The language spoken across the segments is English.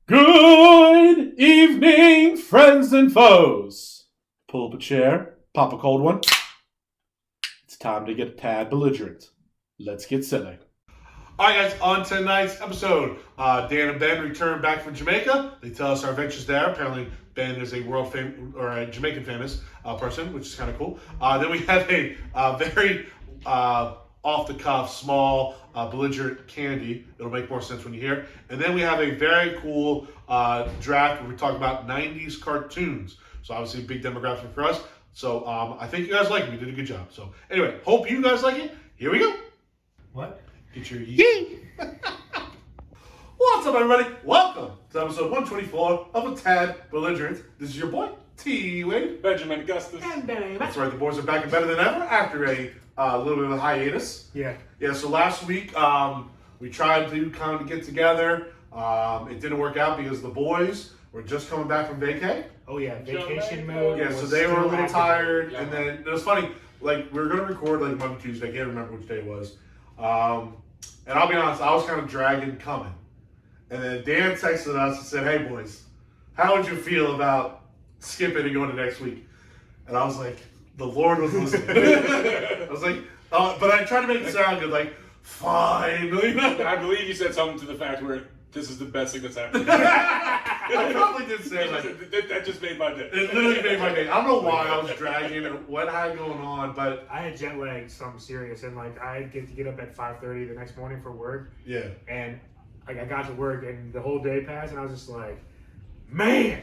Good evening, friends and foes. Pull up a chair, pop a cold one. It's time to get a tad belligerent. Let's get silly. All right, guys, on tonight's episode, Dan and Ben return back from Jamaica. They tell us our adventures there. Apparently, Ben is a a Jamaican famous person, which is kind of cool. Then we have a very off-the-cuff, small, belligerent Candy. It'll make more sense when you hear it. And then we have a very cool draft where we talk about 90s cartoons. So obviously, a big demographic for us. So I think you guys like it. We did a good job. So anyway, hope you guys like it. Here we go. What? Get your yee. What's up, everybody? Welcome to episode 124 of A Tad Belligerent. This is your boy, T.Wade. Benjamin, Augustus. And DannyMatt. That's right, the boys are back and better than ever after a little bit of a hiatus. Yeah. Yeah, so last week we tried to kind of get together. It didn't work out because the boys were just coming back from vacay. Oh yeah, vacation Jamaica. mode. Yeah, so was they were a still little active. tired. Yeah. And then it was funny, like we were going to record like Monday, Tuesday. I can't remember which day it was. And I'll be honest, I was kind of dragging coming. And then Dan texted us and said, "Hey boys, how would you feel about skipping and going to next week?" And I was like, the Lord was listening. I was like, but I tried to make it sound good, like, fine. I believe you said something to the fact where this is the best thing that's happened. I probably did say like, that just made my day. it literally made my day. I don't know why I was dragging or what I had going on, but I had jet lag, something serious, and like I get to get up at 5:30 the next morning for work, yeah. and like I got to work, and the whole day passed, and I was just like, man,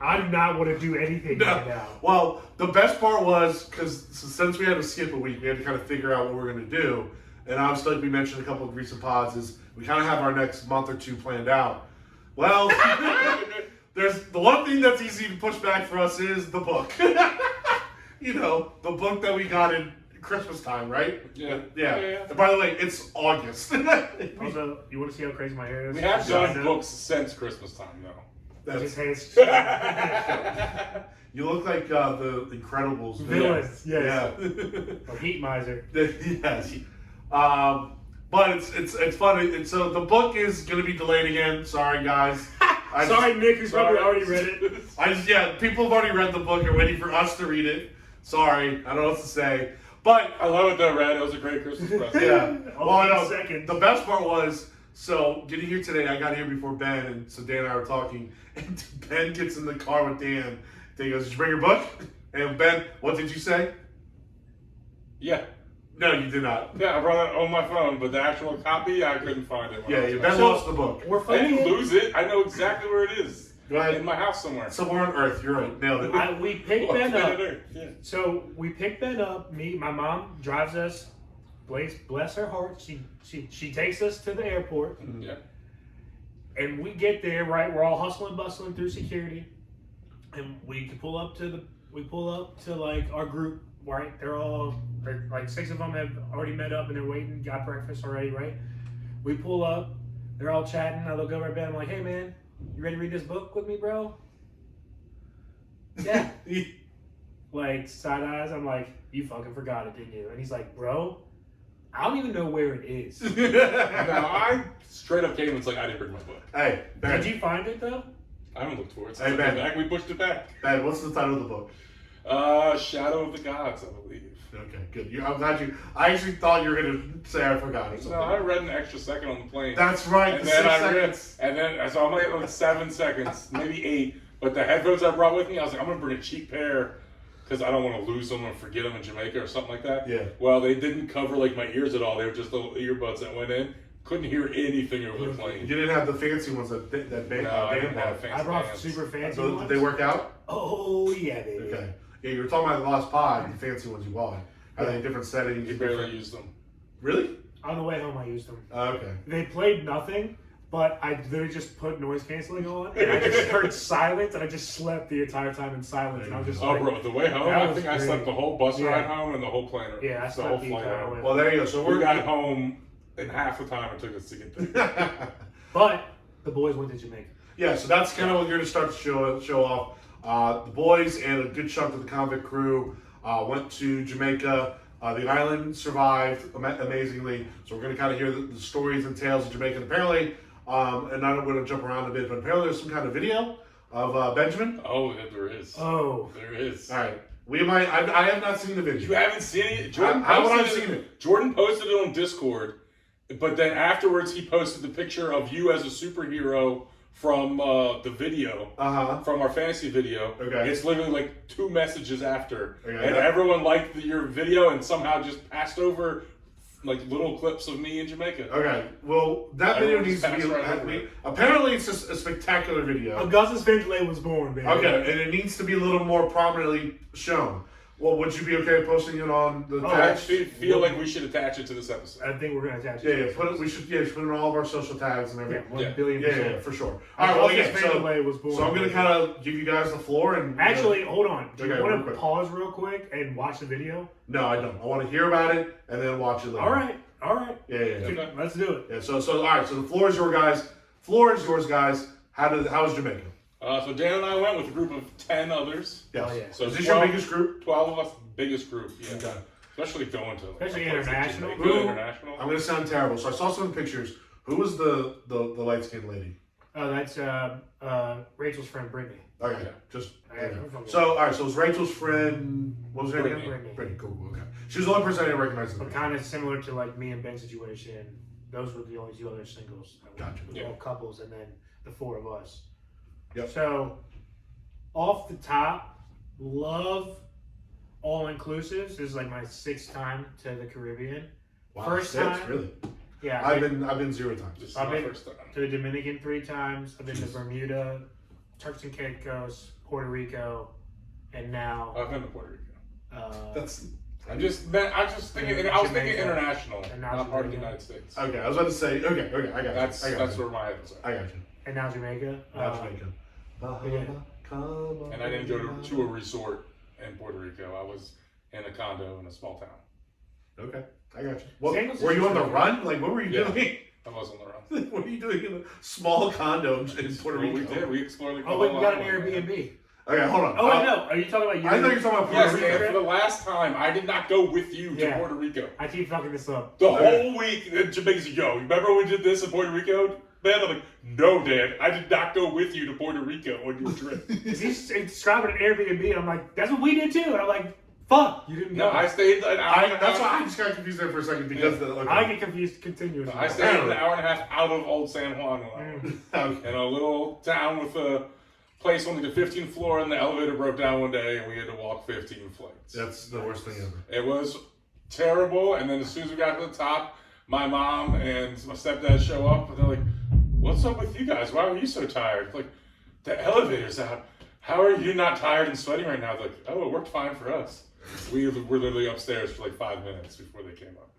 I do not want to do anything right now. Well, the best part was because since we had to skip a week, we had to kind of figure out what we're going to do. And obviously, like we mentioned a couple of recent pods, is we kind of have our next month or two planned out. Well, there's the one thing that's easy to push back for us is the book. You know, the book that we got in Christmas time, right? Yeah. Yeah. Yeah. And by the way, it's August. Also, you want to see how crazy my hair is? We have done Yeah. books since Christmas time, though. I just That's, had you look like the Incredibles villains. Yes. Yeah. Or heat miser. Yes. But it's funny. And so the book is going to be delayed again. Sorry, guys. Sorry, Nick, who's probably already read it. People have already read the book and waiting for us to read it. Sorry, I don't know what to say. But I love it though, Red. It was a great Christmas present. yeah, Only well, I know. seconds. The best part was getting here today. I got here before Ben, and so Dan and I were talking, and Ben gets in the car with Dan. Dan goes, "Did you bring your book?" And Ben, what did you say? Yeah. No, you did not. Yeah, I brought it on my phone, but the actual copy, I couldn't find it. Yeah, Ben lost the book. We're I didn't fucking. lose it. I know exactly where it is. Go ahead. In my house somewhere. Somewhere on Earth. You're right. Nailed it. We picked Ben Well, up. yeah. So we picked Ben up. My mom drives us. Bless her heart. She takes us to the airport, Yeah. and we get there. Right, we're all hustling, bustling through security, and we pull up to like our group. Right, they're like 6 of them have already met up and they're waiting. Got breakfast already. Right, we pull up. They're all chatting. I look over at Ben. I'm like, "Hey man, you ready to read this book with me, bro?" Yeah. Like side eyes, I'm like, "You fucking forgot it, didn't you?" And he's like, "Bro, I don't even know where it is." Now, I straight up came and was like, I didn't bring my book. Hey, Ben. Did you find it though? I haven't looked for it. Hey, Since Ben. back. We pushed it back. Ben, what's the title of the book? Shadow of the Gods, I believe. Okay, good. I'm glad you. I actually thought you were gonna say I forgot or something. No, I read an extra second on the plane. That's right. And the then 6 I read, seconds. and then so I'm like 7 seconds, maybe 8. But the headphones I brought with me, I was like, I'm gonna bring a cheap pair because I don't want to lose them or forget them in Jamaica or something like that. Yeah. Well, they didn't cover like my ears at all. They were just little earbuds that went in. Couldn't hear anything over the You plane. didn't have the fancy ones that Dan No, I didn't bought. have fancy I brought pants. super fancy So ones. did they work out? Oh yeah, baby. Okay. Yeah, you were talking about the last pod, the fancy ones you bought. Are they different settings? You barely used them. Really? On the way home, I used them. Okay. They played nothing, but I literally just put noise canceling on, and I just heard silence, and I just slept the entire time in silence. And I was just Oh, like, bro, the way home, that I was think I great. slept the whole bus ride Yeah. home and the whole plane. Yeah, I the slept whole the flight entire home. way. Well, there you go. So We we're got home in half the time it took us to get there. But the boys went to Jamaica. Yeah, so that's kind of what you're going to start to show off. The boys and a good chunk of the convict crew went to Jamaica. The island survived amazingly, so we're going to kind of hear the stories and tales of Jamaica. And apparently, and I'm going to jump around a bit, but apparently there's some kind of video of Benjamin. Oh, yeah, there is. Oh. There is. All right. We might. I have not seen the video. You haven't seen it? How would I have seen it? Jordan posted it on Discord, but then afterwards he posted the picture of you as a superhero from the video, from our fantasy video. Okay. It's literally like 2 messages after, Okay, and everyone liked your video and somehow just passed over like little clips of me in Jamaica. Okay. Well, that video needs to Passed be. right over it. Apparently, it's a spectacular video. Augustus was born, baby. Okay, and it needs to be a little more prominently shown. Well, would you be okay posting it on the I tag? actually feel like we should attach it to this episode. I think we're gonna attach Yeah, it. yeah. Put it. We should. Yeah, put it on all of our social tags and Yeah, everything. 1 Yeah. billion Yeah, percent. yeah, for sure. All right. Well, yeah. Was born. So I'm gonna kind of give you guys the floor and Actually, hold on. Do you Okay, real want to quick. pause real quick and watch the video? No, I don't. I want to hear about it and then watch it later. All right. Yeah, yeah, yeah. Okay. Let's do it. Yeah. So all right. So the floor is yours, guys. Floor is yours, guys. How was Jamaica? So Dan and I went with a group of 10 others. Yes. Oh, yeah. So Is this your biggest group? 12 of us, biggest group. Yeah. Okay. Especially going to Especially a place like international. Jamaica, Who- international. I'm gonna sound terrible. So I saw some pictures. Who was the light skinned lady? Oh, that's Rachel's friend Brittany. Okay. Yeah. Just. I got it from So all right. So it was Rachel's friend. What was her name? Brittany. Brittany. Cool. Okay. She was the only person I didn't recognize. in the But picture. kind of similar to like me and Ben's situation. Those were the only 2 other singles. Gotcha. It was all couples, and then the 4 of us. Yep. So, off the top, love all inclusives. This is like my 6th time to the Caribbean. Wow. First 6, time. really? Yeah, I've been 0 times. This is I've my been- first time. to the Dominican 3 times. I've been to Bermuda, Turks and Caicos, Puerto Rico, and now. I've been to Puerto Rico. That's. I was thinking Jamaica. international, And now not part of the Jamaica. United States. Okay. I was about to say. Okay. I got you. That's I got you. where my head was I at. got you. and now Jamaica. Now Jamaica. And I didn't go to a resort in Puerto Rico. I was in a condo in a small town. Okay, I got you. What, Sandals were is you on the just- run? Like, what were you Yeah. doing? I was on the run. What are you doing in a small condo in Puerto Well, Rico? we did. We explored the Oh, wait, we got an whole island. Airbnb. Okay, hold on. Oh, wait, no. Are you talking about you? I thought you were talking about Puerto Yes, Rico. and for the last time, I did not go with you to Yeah. Puerto Rico. I keep fucking this up. The Okay. whole week, Jamaica's like, yo, remember when we did this in Puerto Rico? Man, I'm like, no, Dad, I did not go with you to Puerto Rico on your trip. He's describing an Airbnb, and I'm like, that's what we did too. And I'm like, fuck, you didn't No, go. I stayed an hour and a That's why I half. just got confused there for a second because okay. I get confused continuously. I stayed an hour and a half out of Old San Juan Okay. in a little town with a place on like the 15th floor, and the elevator broke down one day, and we had to walk 15 flights. That's the worst thing ever. It was terrible, and then as soon as we got to the top, my mom and my stepdad show up, and they're like, what's up with you guys? Why are you so tired? Like, the elevator's out. How are you not tired and sweating right now? They're like, oh, it worked fine for us. We were literally upstairs for like 5 minutes before they came up.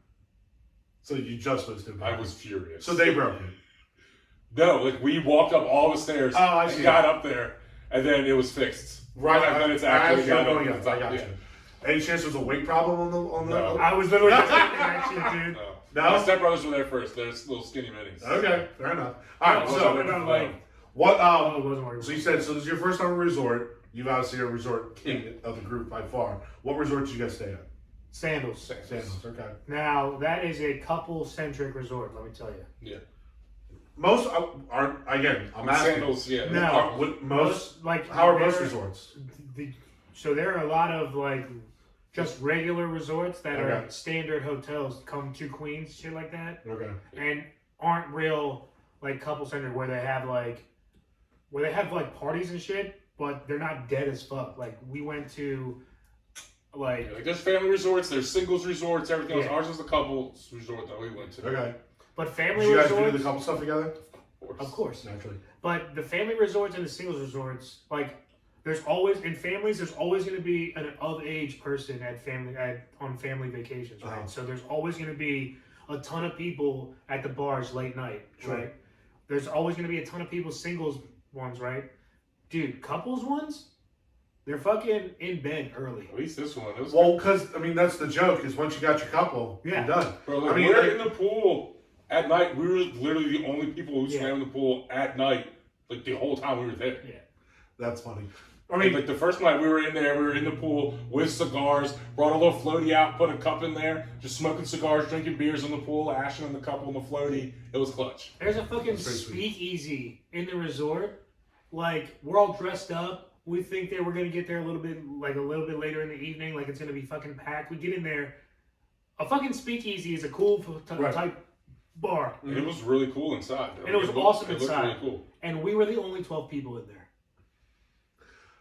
So you just missed it. I was furious. So they broke it. No, like we walked up all the stairs Oh, I and see. got up there, and then it was fixed. 5 minutes after we got up. I to the top. got Yeah. you. Any chance there's a weight problem on the? No. I was literally just thinking that shit, dude. No. No? My stepbrothers were there first. They're little skinny minis. Okay, fair enough. All right, So, so I'm like, what? oh, it wasn't working. So you said so. This is your first time at a resort. You've obviously a resort king of the group by far. What resort did you guys stay at? Sandals. Sandals. Okay. Now, that is a couple-centric resort, let me tell you. Yeah. Most are again. I'm asking. Sandals, yeah. No. Are, what, most. like, How are most there- resorts? So there are a lot of, like, just regular resorts that are Okay. standard hotels, come to Queens, shit like that, Okay. and aren't real, like, couple-centric where they have, like, parties and shit, but they're not dead as fuck. Like, we went to, like, Yeah, like there's family resorts, there's singles resorts, everything else. Yeah. Ours was the couples resort that we went to. Okay. but Did family you guys do resorts, the couple stuff together? of course. Naturally. But the family resorts and the singles resorts, like, there's always in families, there's always going to be an of-age person on family vacations, right? Uh-huh. So there's always going to be a ton of people at the bars late night, Sure. right? There's always going to be a ton of people singles ones, right? Dude, couples ones, they're fucking in bed early. At least this one. It was Well, because I mean that's the joke is once you got your couple, Yeah. you're done. Bro, like, I mean, we're like- in the pool at night. We were literally the only people who Yeah. swam in the pool at night, like the whole time we were there. Yeah. That's funny. I mean, like the first night we were in there, we were in the pool with cigars, brought a little floaty out, put a cup in there, just smoking cigars, drinking beers in the pool, ashing in the cup on the floaty. It was clutch. There's a fucking speakeasy in the resort. Like, we're all dressed up. We think that we're gonna get there a little bit later in the evening. Like, it's gonna be fucking packed. We get in there. A fucking speakeasy is a cool type bar. And it was really cool inside. And it was awesome inside. It looked really cool. And we were the only 12 people in there.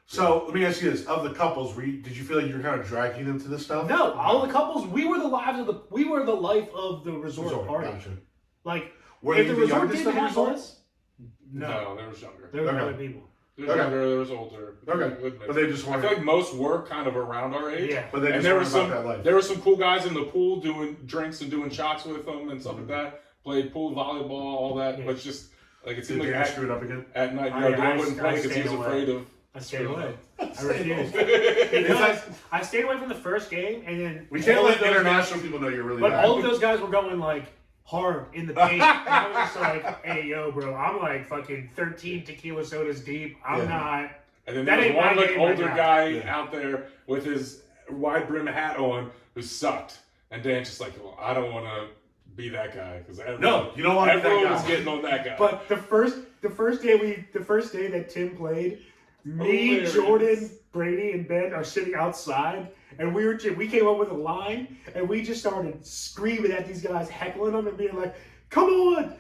so let me ask you this: of the couples, did you feel like you were kind of dragging them to this stuff? No, all the couples, we were the life of the resort party. Gotcha. Like, Were if they the the resort youngest didn't of the have resort? us, No, there was younger. there were Okay. other people. There was younger, there was older. Okay, but they just I weren't. feel like most were kind of around our age. Yeah. But they And just there weren't was about some that life. there were some cool guys in the pool doing drinks and doing shots with them and stuff like that. Played pool, volleyball, all that. Yeah. But it's just like it Did seemed like Dan screw it up again? at night, I Dan wouldn't play because he stayed was away. afraid of. I stayed away. I Stayed refused. away. Because I stayed away from the first game, and then We can't all let of those international guys- people know you're really But bad. all of those guys were going like hard in the paint. And I was just like, "Hey, yo, bro, I'm like fucking 13 tequila sodas deep. I'm Yeah. not." And then That there was ain't one my like game right older now. guy Yeah. out there with his wide brim hat on who sucked. And Dan's just like, well, I don't want to be that guy because No, you don't want to be that everyone guy. was getting on that guy. But the first day that Tim played, me, Hilarious. Jordan, Brady, and Ben are sitting outside, and we came up with a line, and we just started screaming at these guys, heckling them, and being like, "Come on!"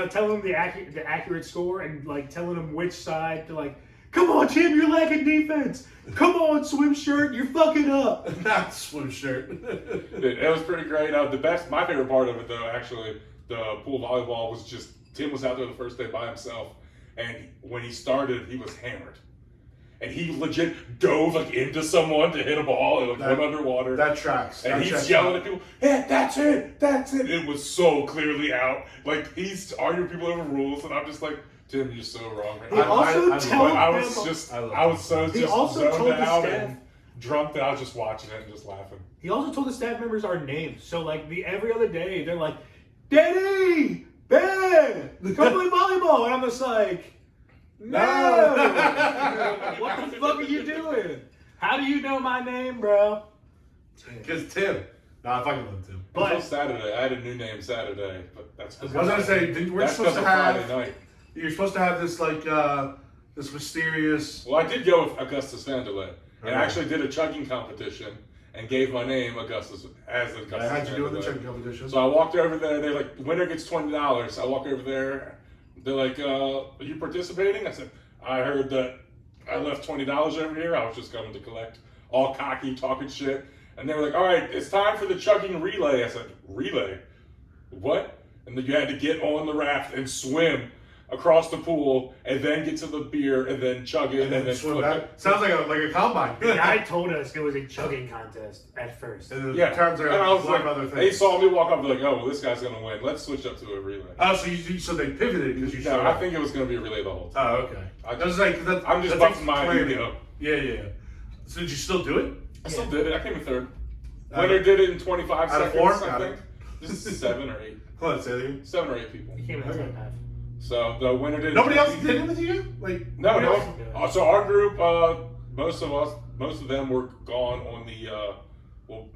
Telling them the accurate score, and like telling them which side to like. Come on, Tim, you're lacking defense. Come on, swim shirt, you're fucking up. Not swim shirt. It was pretty great. My favorite part of it, though, actually, the pool volleyball was just Tim was out there the first day by himself, and when he started, he was hammered, and he legit dove like into someone to hit a ball and like went underwater. That tracks. And That he's checks yelling out. at people, "Yeah, that's it." It was so clearly out. Like he's arguing people over rules, and I'm just like, Tim, you're so wrong. Right He now. also I told I them. was so He just also zoned told the out staff- and drunk that I was just watching it and just laughing. He also told the staff members our names. So like every other day, they're like, "Danny, Ben, come play volleyball," and I'm just like, "No, what the fuck are you doing? How do you know my name, bro?" Because Tim. Nah, I fucking love Tim. Until But Saturday, I had a new name Saturday, but that's I was gonna say, weren't you that's supposed to of have? Friday night. You're supposed to have this like this mysterious. Well, I did go with Augustus Vanderlei, and I Okay. actually did a chugging competition and gave my name Augustus as Augustus. I had you doing the Vanderlei. checking competition. So I walked over there. They're like, winner gets $20. I walk over there. They're like, are you participating? I said, I heard that I left $20 over here. I was just coming to collect. All cocky, talking shit. And they were like, all right, it's time for the chugging relay. I said, relay? What? And then you had to get on the raft and swim across the pool and then get to the beer and then chug it and then swim flip back. it. Sounds like a combine. the guy told us it was a chugging contest at first. And Yeah, the terms are and I was a lot like, of other things. they saw me walk up, they're like, oh, well, this guy's gonna win. Let's switch up to a relay. Oh, so they pivoted because you showed No, I up. think it was gonna be a relay the whole time. Oh, okay. I I was like, I'm just that's busting my planning. ego. Yeah. So did you still do it? I still did it. I came in third. Out Winner of- did it in 25 out of seconds, 4? I think. Just 7 or 8. Hold on, say that again. 7 or 8 people. He came in Okay. second half. So the winner did. Nobody else did it with you? Like No, nobody else? no. So our group, most of them were gone on the. Well,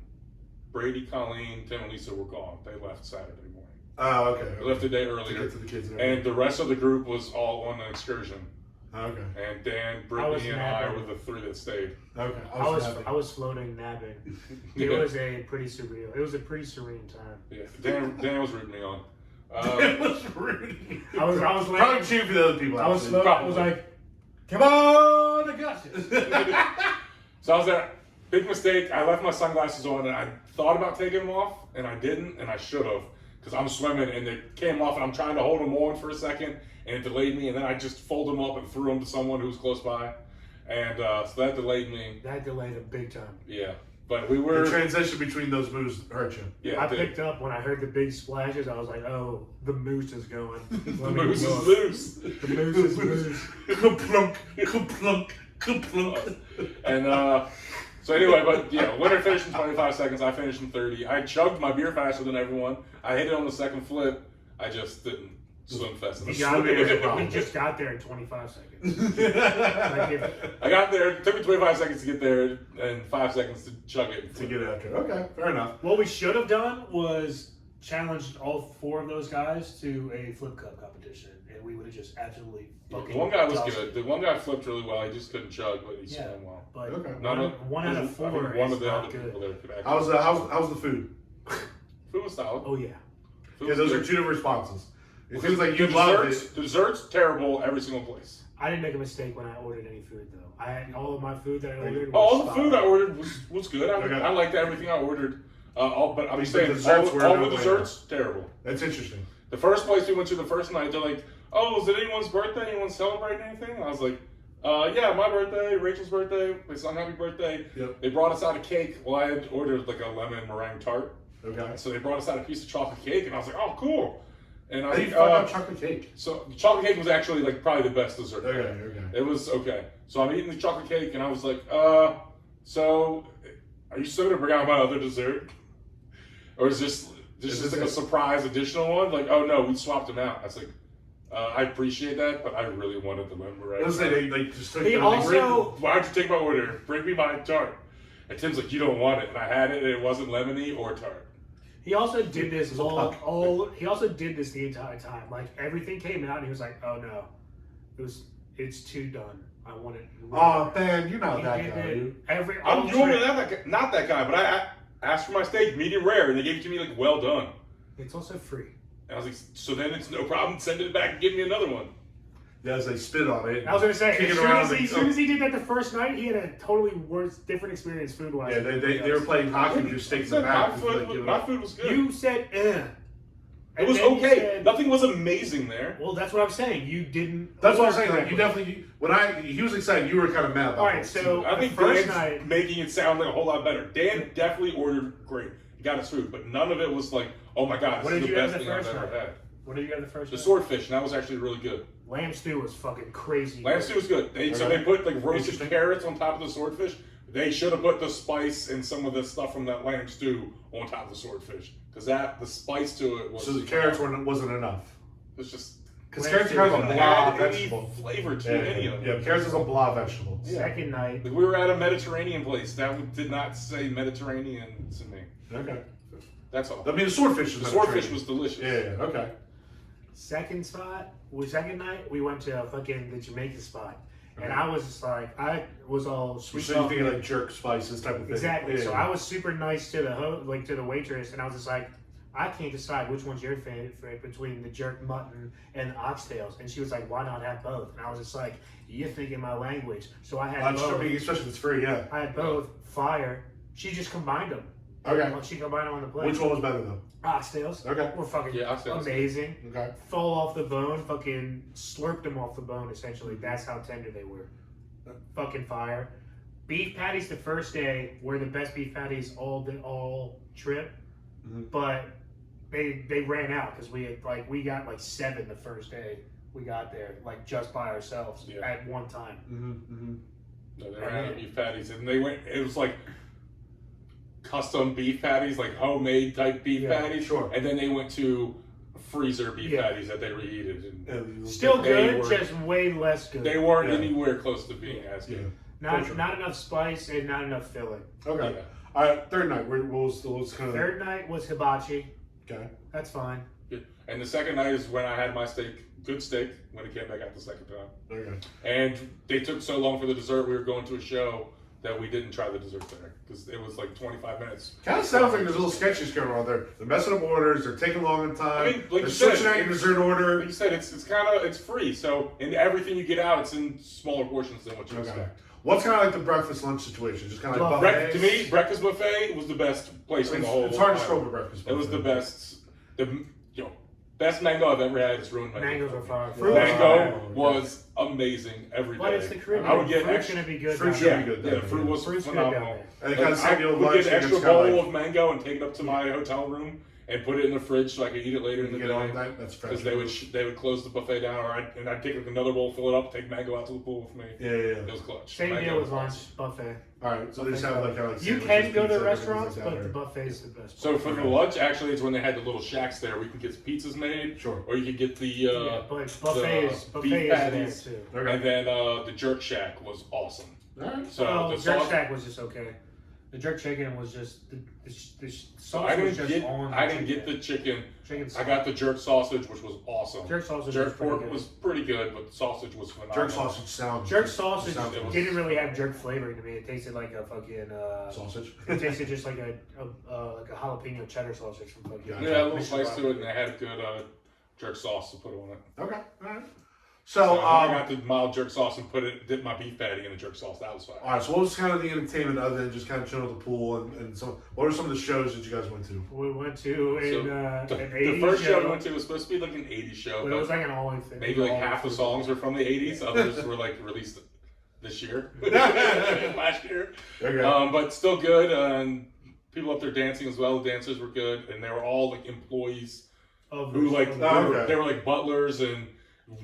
Brady, Colleen, Tim, and Lisa were gone. They left Saturday morning. Oh, okay. They left a day To earlier, get to the kids. and the rest of the group was all on an excursion. Oh, okay. And Dan, was Brittany, and I napping. were the 3 that stayed. Okay. I was floating, napping. It was a pretty surreal. It was a pretty serene time. Yeah, Dan was rooting me on. It was rude. I was Probably like, cheering for the other people. I was actually. slow. I was like, "Come on, Augustus." So I was there. Big mistake. I left my sunglasses on, and I thought about taking them off, and I didn't, and I should have, because I'm swimming, and they came off, and I'm trying to hold them on for a second, and it delayed me, and then I just folded them up and threw them to someone who was close by, and so that delayed me. That delayed a big time. Yeah, but we The were. transition between those moves hurt you. Yeah, I it did. picked up when I heard the big splashes. I was like, "Oh, the moose is going. The Let me moose look. is loose. The moose is loose." Kaplunk, kaplunk, kaplunk. And so anyway, but yeah, winner finished in 25 seconds. I finished in 30. I chugged my beer faster than everyone. I hit it on the second flip. I just didn't swim fest. We just got there in 25 seconds. I got there. It took me 25 seconds to get there, and 5 seconds to chug it. To get after. Okay, fair enough. What we should have done was challenged all 4 of those guys to a flip cup competition, and we would have just absolutely fucking. The one guy was tossed good. it. The one guy flipped really well. He just couldn't chug, but he swam well. But Okay. one out of 4 I think is one of the not other good. people there could actually. How's the food? Food was solid. Oh yeah. Food Yeah, was those good. are 2 different responses. It feels like you The loved desserts, it. the desserts terrible every single place. I didn't make a mistake when I ordered any food though. I had all of my food that I ordered. All was the spot food I on. ordered was good. Okay. I liked everything I ordered. But I'm The saying desserts were all no the desserts terrible. That's interesting. The first place we went to the first night, they're like, "Oh, is it anyone's birthday? Anyone celebrating anything?" And I was like, "Yeah, my birthday, Rachel's birthday. They sung happy birthday." Yep. They brought us out a cake. Well, I had ordered like a lemon meringue tart, Okay. so they brought us out a piece of chocolate cake, and I was like, "Oh, cool." And How I do you think fuck up chocolate cake? so the chocolate cake was actually like probably the best dessert. Okay. It was okay. So I'm eating the chocolate cake, and I was like, so are you still gonna bring out my other dessert, or is this just like a surprise additional one? Like, oh no, we swapped them out. I was like, I appreciate that, but I really wanted the lemon meringue. Let's say they just took He the also- Why'd you take my order? Bring me my tart. And Tim's like, you don't want it, and I had it, and it wasn't lemony or tart. He also did this he also did this the entire time. Like everything came out and he was like, "Oh no. It's too done. I want it." Oh man, you're not He that did guy. it Dude. I'm not that guy, but I asked for my steak medium rare, and they gave it to me like well done. It's also free. And I was like, so then it's no problem. Send it back and give me another one. Yeah, as they spit on it. I was gonna say, kick as it soon around as, he did that the first night, he had a totally different experience food wise. Yeah, they were playing hockey with your steaks in the back. My food was good. You said, eh. It was then you okay. said- Nothing was amazing there. Well, that's what I'm saying. You didn't. That's what I'm saying. Like you definitely, he was excited. You were kind of mad about All right, it. so I think first Dan's night, making it sound like a whole lot better. Dan definitely ordered great. He got his food, but none of it was like, oh my god, What this did is you the have best the thing I've first ever night? had. what did you have the first The night? swordfish, and that was actually really good. Lamb stew was fucking crazy. Lamb stew was good. So they put like roasted Interesting. carrots on top of the swordfish. They should have put the spice and some of the stuff from that lamb stew on top of the swordfish, because the spice to it was. So the carrots wasn't enough. It's just Because Lamb carrots are stew kind of a wasn't blah had any vegetable. flavor to Yeah, any of yeah, it. carrots is a blah vegetable. Second night, Like we were at a Mediterranean place that did not say Mediterranean to me. Okay. That's all. I mean, the swordfish is The swordfish Mediterranean. was delicious. Yeah. Okay. second night, we went to fucking the Jamaica spot. And I was just like, I was all sweet. So you think of like jerk spices type of thing. Exactly. Yeah. So I was super nice to to the waitress, and I was just like, I can't decide which one's your favorite between the jerk mutton and the oxtails. And she was like, why not have both? And I was just like, you're thinking my language. So I had That's both. true, especially if it's free. Yeah. I had both. Fire. She just combined them. Okay. She combined them on the plate. Which one was better though? Oxtails. Okay. Were fucking Yeah, oxtails. amazing. Okay. Fall off the bone. Fucking slurped them off the bone. Essentially, that's how tender they were. Fucking fire. Beef patties the first day were the best beef patties all trip, but they ran out because we got like 7 the first day we got there, like just by ourselves at one time. No, they ran out of beef patties, and it was like custom beef patties, like homemade type beef patties. Sure. And then they went to freezer beef patties that they reheated. And Still They good, were- just way less good. they weren't Yeah. anywhere close to being as good. not enough spice and not enough filling. Okay. Yeah. All right. Third night. What was kind of Third night was hibachi. Okay. That's fine. Good. And the second night is when I had my good steak, when it came back out the second time. Okay. And they took so long for the dessert, we were going to a show that we didn't try the dessert there because it was like 25 minutes. Kind of sounds like there's little sketches going on there. They're messing up orders. They're taking long in time. I mean, like they're you said, switching out your dessert order. Like you said, it's free. So in everything you get out, it's in smaller portions than what you Okay. expect. What's kind of like the breakfast lunch situation? Just kind of like Well, buffets? To me, breakfast buffet was the best place in the whole. It's hard to island. stroke a breakfast buffet. It was the best. Best mango I've ever had is ruined mango. Mangoes are fire. Fruit Mango was was amazing every day. But it's the Caribbean. I would get Fruit's extra. gonna be good. Fruit down should there. be good. Yeah, the fruit was Fruit's good down phenomenal. there. And they kind of send you a I would lunch. get an and it's extra kinda bowl like- of mango and take it up to my hotel room and put it in the fridge so I could eat it later in the You get all day. night. That's fresh. Because they would close the buffet down, and I'd take like another bowl, fill it up, take mango out to the pool with me. Yeah. It was clutch. Same Mango deal with was lunch awesome. buffet. All right, so they just have like You sandwiches, can go to pizza, restaurants, everything but like the that, buffet is the best. So for the lunch, actually, it's when they had the little shacks there. We can get pizzas made, Sure. or you could get the yeah, but buffet is beef there patties. too. Okay. and then the jerk shack was awesome. All right. So Oh, the jerk sauce, shack was just okay. The jerk chicken was just the sauce I was didn't just get on. I didn't get the chicken. chicken. I got the jerk sausage, which was awesome. jerk sausage. Jerk was pretty pork good. was pretty good, but the sausage was phenomenal. Jerk sausage sounds. Jerk sausage sounds didn't really have jerk flavoring to me. It tasted like a fucking. sausage. It tasted just like a jalapeno cheddar sausage from fucking. Yeah. Yeah, a little Mission spice to it, and they had a good jerk sauce to put on it. Okay. All right. So So, I got the mild jerk sauce and dipped my beef patty in the jerk sauce. That was fine. all right. So what was kind of the entertainment other than just kind of chilling at the pool and some? What are some of the shows that you guys went to? We went to an The 80s first show we went to was supposed to be like an 80s show, but it was like an all thing. maybe like half the songs were from the 80s. Others were like released this year, last year. Okay. But still good. And people up there dancing as well. The dancers were good, and they were all like employees who like okay. they were like butlers and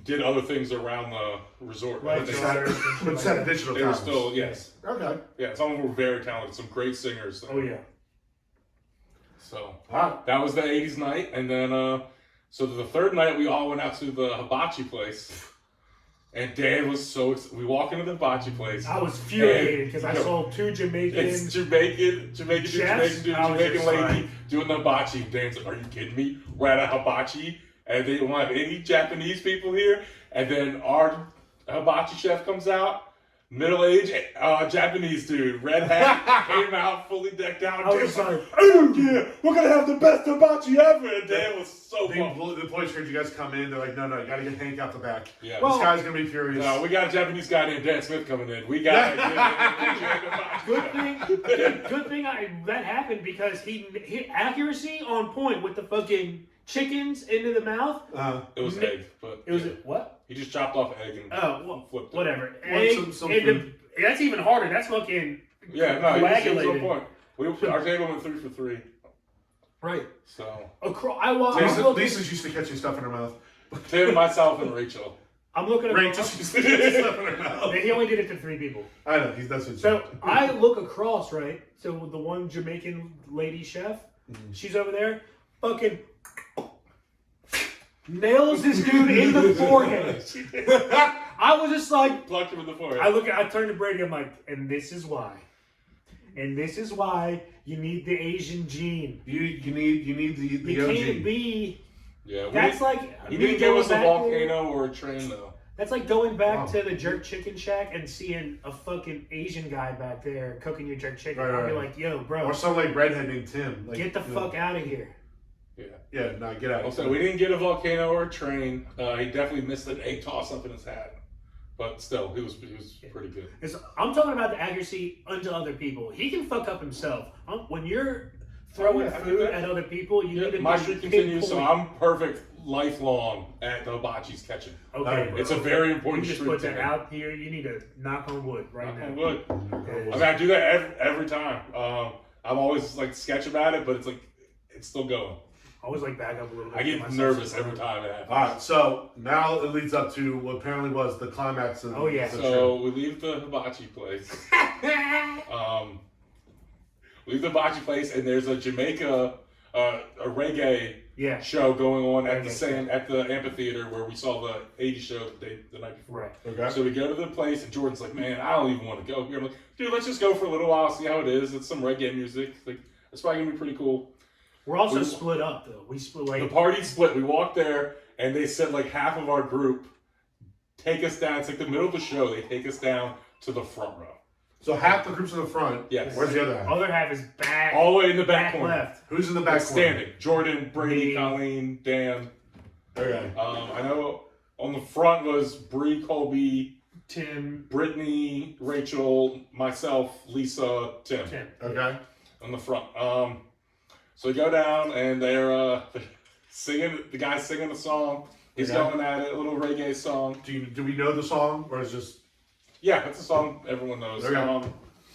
did other things around the resort. Like They- drummers and shit But like set that. digital they were times. still yes, Okay. yeah. Some of them were very talented. Some great singers. Oh yeah. So All right. that was the 80s night, and then so the third night we all went out to the hibachi place, and Dan was so we walk into the hibachi place. I was furiated because I Yo, saw two Jamaicans. It's Jamaican Chefs? dude, I was Jamaican just lady like- doing the hibachi. Dan's like, are you kidding me? We're at a hibachi, and they don't have any Japanese people here. And then our hibachi chef comes out, middle-aged Japanese dude, red hat, came out fully decked out. I was Dan's like, oh yeah, we're gonna have the best hibachi ever. And Dan was so pumped. The employees heard you guys come in. They're like, no, you got to get Hank out the back. Yeah. Well, This guy's gonna be furious. No, we got a Japanese guy named Dan Smith coming in. We got good thing that happened because he hit accuracy on point with the fucking chickens into the mouth. It was egg, but It was what? he just chopped off egg and flipped it. Whatever. Want some food? That's even harder. That's fucking Yeah, no, he was on coagulated. point. Our table went 3 for 3. Right. So Lisa's used to catching stuff in her mouth. Tim, myself, and Rachel. I'm looking Ray across. just used to catch stuff in her mouth. He only did it to 3 people. I know. That's what. So I look across, right? So the one Jamaican lady chef, she's over there, fucking nails this dude in the forehead. I was just like, Plucked him in the forehead. I turned to Brady, I'm like, and this is why. And this is why you need the Asian gene. You need the You OG. can't be. Yeah, That's like. he me didn't give going us a back there. volcano or a train though. That's like going back Wow. to the jerk chicken shack and seeing a fucking Asian guy back there cooking your jerk chicken. Right, I'd be right. like, yo, bro, Or some like redhead named Tim. Like, get the you know. fuck out of here. Yeah, no, get out. Also, we didn't get a volcano or a train. He definitely missed an egg toss up in his hat, but still, he was pretty good. I'm talking about the accuracy unto other people. He can fuck up himself. When you're throwing I get food that. at other people, you need to My be streak continues, so pinpoint. I'm perfect lifelong at the hibachi's catching. Okay, It's a very you important just streak put to that me. out here. You need to knock on wood right Knock now. on wood. Okay. I mean, I do that every time. I'm always like sketch about it, but it's like it's still going. Always like back up a little bit. I get Myself nervous sometimes. every time it happens. All right, so now it leads up to what apparently was the climax of Oh, yeah. the So show. we leave the hibachi place. Leave the hibachi place, and there's a Jamaica, a reggae Yeah. show going on at Reggae. at the amphitheater where we saw the 80s show the night before. Right. Okay. So we go to the place, and Jordan's like, "Man, I don't even want to go here." I'm like, "Dude, let's just go for a little while, see how it is. It's some reggae music. Like, it's probably gonna be pretty cool." We're also We- split up though. We split The like party split. We walked there, and they said like half of our group take us down. It's like the middle of the show. They take us down to the front row. So half the group's in the front. Yes. Where's the other half? other half is back. All the way in the back back corner. left. Who's in the back Like standing. Jordan, Brady, Me. Colleen, Dan. corner? Okay. I know on the front was Bree, Colby, Tim. Brittany, Rachel, myself, Lisa, Tim. Okay. On the front. So we go down and they're singing. The guy's singing the song. He's Okay. going at it, a little reggae song. Do we know the song or is it just Yeah, that's a song everyone knows. Okay.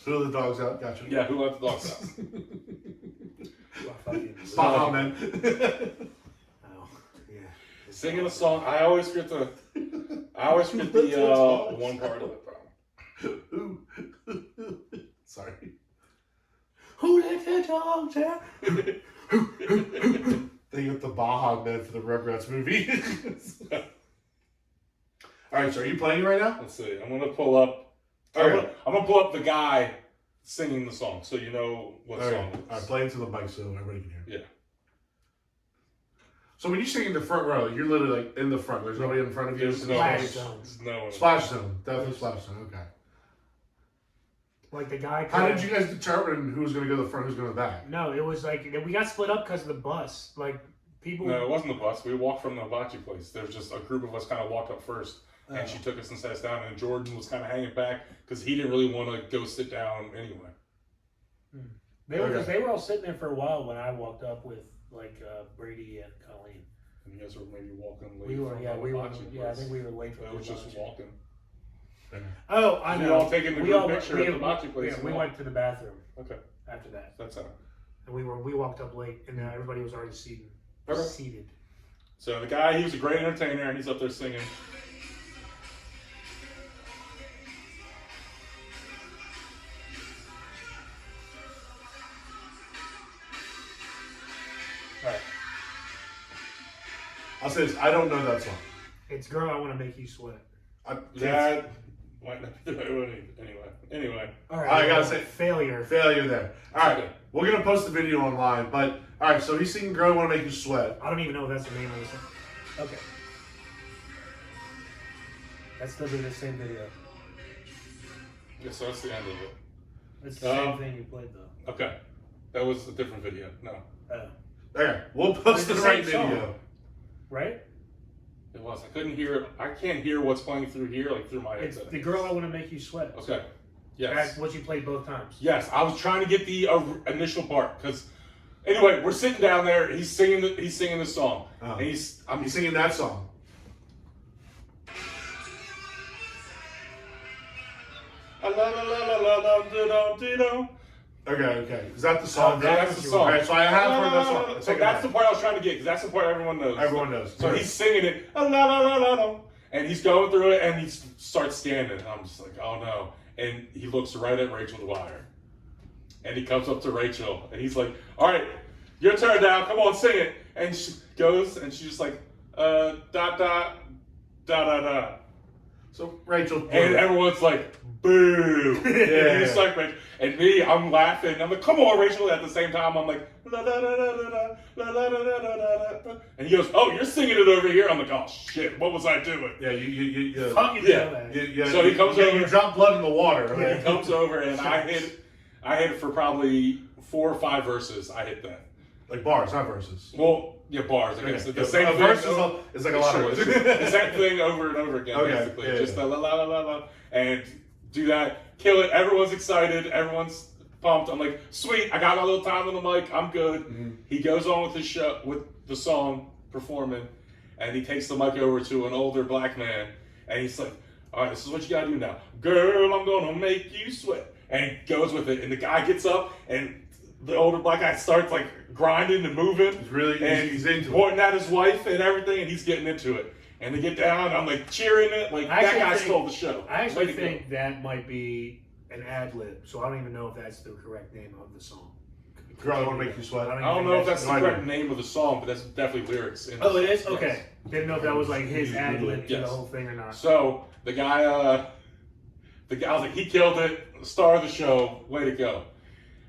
Who Let the Dogs Out? Gotcha. Yeah, Who Let the Dogs Out? fucking. Baja Men. Oh, yeah. Singing a song. I always forget the one part of it, bro. Sorry. Who let the dogs out? They got the Baja Men for the Rugrats movie. All right, so are you playing right now? Let's see. I'm gonna pull up. Okay. I'm gonna pull up the guy singing the song, so you know what Okay. song it is. All right, play into the mic so everybody can hear. Yeah. So when you sing in the front row, you're literally like in the front. There's nobody in front of you. There's no Splash one. zone. There's no one. Splash zone. Definitely splash zone. Okay. Like the guy. How did you guys determine who's going to go to the front, who's going to the back? No, it was like we got split up because of the bus. Like people. No, it wasn't the bus. We walked from the hibachi place. There was just a group of us kind of walked up first, and she took us and sat us down. And Jordan was kind of hanging back because he didn't really want to go sit down anyway. They were all sitting there for a while when I walked up with like Brady and Colleen. And you guys were maybe walking late. We were, from yeah, the we were, hibachi yeah. I place. think we were late for I the was just hibachi. walking. Oh, I You know. all taking the We group all- picture we- at the hibachi place. Yeah, and we all. went to the bathroom Okay, after that, that's how. and we walked up late, and everybody was already seated. Okay. Seated. So the guy, he was a great entertainer, and he's up there singing. All right. I'll say this. I don't know that song. It's "Girl, I Want to Make You Sweat." That might not be the right one anyway. All right. I gotta say- failure. Failure there. All right. We're going to post the video online. But, all right, so he's singing Girl, I Want to Make You Sweat. I don't even know if that's the name of the song. Okay. That's still the same video. Yeah, so that's the end of it. It's the same thing you played though. Okay, that was a different video. No, Okay, we'll post It's the the right same video. song. Right? it was. I couldn't hear. I can't hear what's playing through here, like through my It's headset. "The Girl, I Want to Make You Sweat." Okay. Yes. That's what you played both times. Yes, I was trying to get the initial part because. Anyway, we're sitting down there. He's singing the song, Oh. and he's He's singing that song. Okay. Is that the song? That's the song. All right, so I have heard that song. So that's the part I was trying to get because that's the part everyone knows. Everyone knows. So he's singing it, and he's going through it, and he starts standing. And I'm just like, oh no! And he looks right at Rachel Dwyer, and he comes up to Rachel, and he's like, all right, your turn now. Come on, sing it. And she goes, and she's just like, da da da da da. So Rachel. And everyone's like, boo. Yeah. He's like, and me, I'm laughing. I'm like, come on, Rachel. At the same time, I'm like, la la la la la la la la la. And he goes, oh, you're singing it over here. I'm like, oh shit, what was I doing? Yeah, you Fuck you, Yeah. know that. So he comes over. You drop blood in the water. And he comes over, and I hit it for probably 4 or 5 verses. I hit that. Like bars, not verses. Well, yeah, bars. I guess Okay. the same A thing. verse is like a lot of words. The same thing over and over again, Okay, basically. yeah, Just yeah. the la la la la la, and do that, kill it. Everyone's excited. Everyone's pumped. I'm like, sweet. I got my little time on the mic. I'm good. Mm-hmm. He goes on with the show, with the song performing, and he takes the mic over to an older black man, and he's like, all right, this is what you gotta do now, girl. I'm gonna make you sweat, and he goes with it. And the guy gets up, and the older black guy starts like grinding and moving. He's really and he's into it. pointing at his wife and everything, and he's getting into it. And they get down, I'm like cheering it, like I that actually guy think- stole the show. I actually Way to go. think that might be an ad lib, so I don't even know if that's the correct name of the song. Girl, I Want to Make You Sweat. I don't know if that's the no correct idea. name of the song, but that's definitely lyrics. In Oh, the it is? song. Okay. Didn't know if that was like his ad lib to Yes. the whole thing or not. So the guy, I was like, he killed it, star of the show, way to go.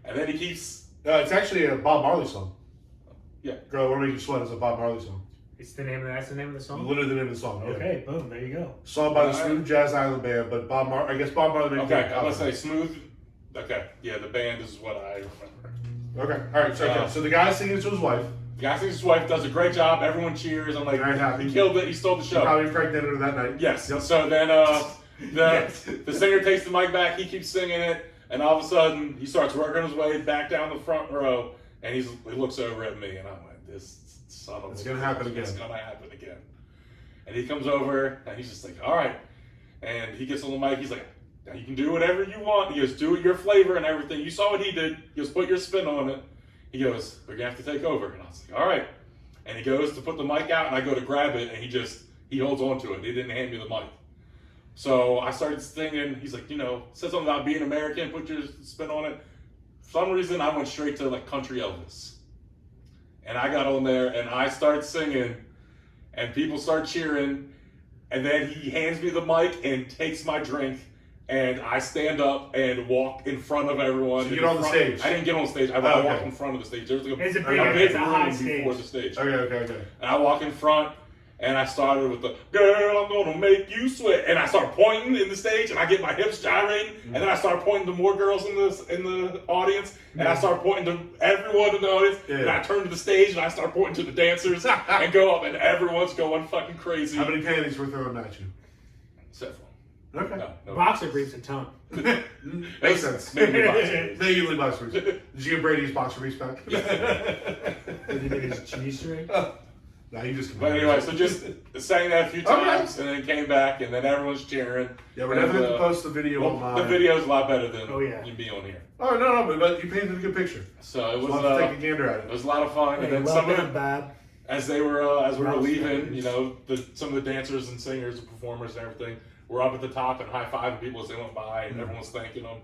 And then he keeps, It's actually a Bob Marley song. Yeah. Girl, I Want to Make You Sweat is a Bob Marley song. That's the name of the song? Literally the name of the song. Yeah. Okay, boom, there you go. Song by the Alright. Smooth Jazz Island Band, but I guess Bob Marley made okay, the I'm gonna cover. say Smooth. Okay, yeah, the band is what I remember. Okay, all right. So the guy's singing it to his wife. The guy sings his wife, does a great job, everyone cheers. I'm like, Very happy. he killed it, he stole the She show. probably impregnated her that night. Yes. Yep. So then Yes. the singer takes the mic back, he keeps singing it, and all of a sudden he starts working his way back down the front row, and he looks over at me, and I'm like, this son of It's a gonna happen again. It's gonna happen again. And he comes over, and he's just like, all right. And he gets on the mic, he's like, now you can do whatever you want. He goes, do it your flavor and everything. You saw what he did. He goes, put your spin on it. He goes, "We're gonna have to take over." And I was like, "All right." And he goes to put the mic out, and I go to grab it, and he holds on to it. He didn't hand me the mic. So I started singing. He's like, said something about being American, put your spin on it. For some reason, I went straight to like country Elvis. And I got on there, and I start singing, and people start cheering. And then he hands me the mic and takes my drink. And I stand up and walk in front of everyone. So you get on the stage? I didn't get on stage. I walk in front of the stage. There was like It's a a big big high room stage. before the stage. Okay. And I walk in front, and I started with the "Girl, I'm gonna make you sweat," and I start pointing in the stage, and I get my hips gyrating, and then I start pointing to more girls in the audience, and I start pointing to everyone in the audience, and I turn to the stage, and I start pointing to the dancers, and go up, and everyone's going fucking crazy. How many panties were thrown at you? Except for Okay. no. Boxer briefs a ton. Makes sense. Maybe boxer. Mainly boxer briefs. Did you get Brady's boxer briefs back? Did you get his cheese string? No, you just. But anyway, so just sang that a few times, and then came back, and then everyone's cheering. Yeah, we're definitely going to post the video online. The video's a lot better than you be on here. Oh, no, but you painted a good picture. So it was. So I'll have to take a gander at it. It was a lot of fun, Hey, and then well some of done, the, Bob. as we were leaving, Rouse some of the dancers and singers and performers and everything were up at the top and high-fiving people as they went by, and everyone was thanking them.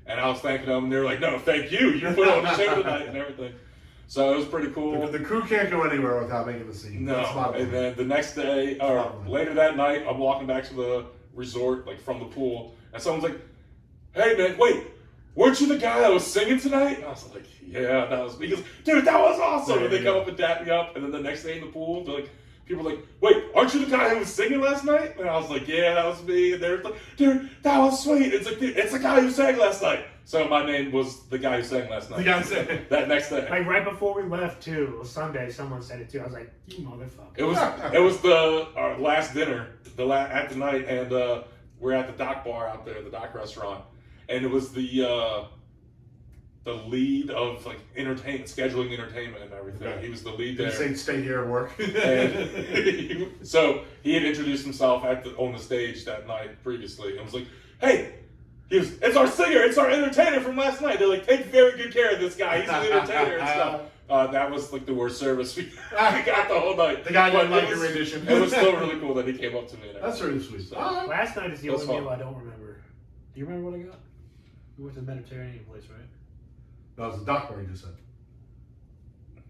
And I was thanking them, and they were like, "No, thank you. You put on the show tonight," and everything. So it was pretty cool. The crew can't go anywhere without making the scene. No, and then the next day, or later that night, I'm walking back to the resort, like from the pool, and someone's like, "Hey man, wait, weren't you the guy that was singing tonight?" And I was like, "Yeah, that was me." He goes, "Dude, that was awesome!" And they come up and dap me up, and then the next day in the pool, they're like, people were like, "Wait, aren't you the guy who was singing last night?" And I was like, "Yeah, that was me." And they're like, "Dude, that was sweet." It's like, "Dude, it's the guy who sang last night." So my name was the guy who sang last night. The guy sang. That next day. Like right before we left too, Sunday, someone said it too. I was like, "You motherfucker!" It was our last dinner at the night, and we're at the dock bar out there, the dock restaurant, and it was the lead of like scheduling entertainment and everything. Okay. He was the lead Did there. he say stay here and work? And so he had introduced himself on the stage that night previously, and was like, "Hey." It's our singer, it's our entertainer from last night. They're like, "Take very good care of this guy. He's an entertainer and stuff." That was like the worst service we got the whole night. The guy didn't But like your rendition. It was still really cool that he came up to me. And That's really sweet. So, Last night is the That's only fun. meal I don't remember. Do you remember what I got? We went to the Mediterranean place, right? That was the dock bar you just said.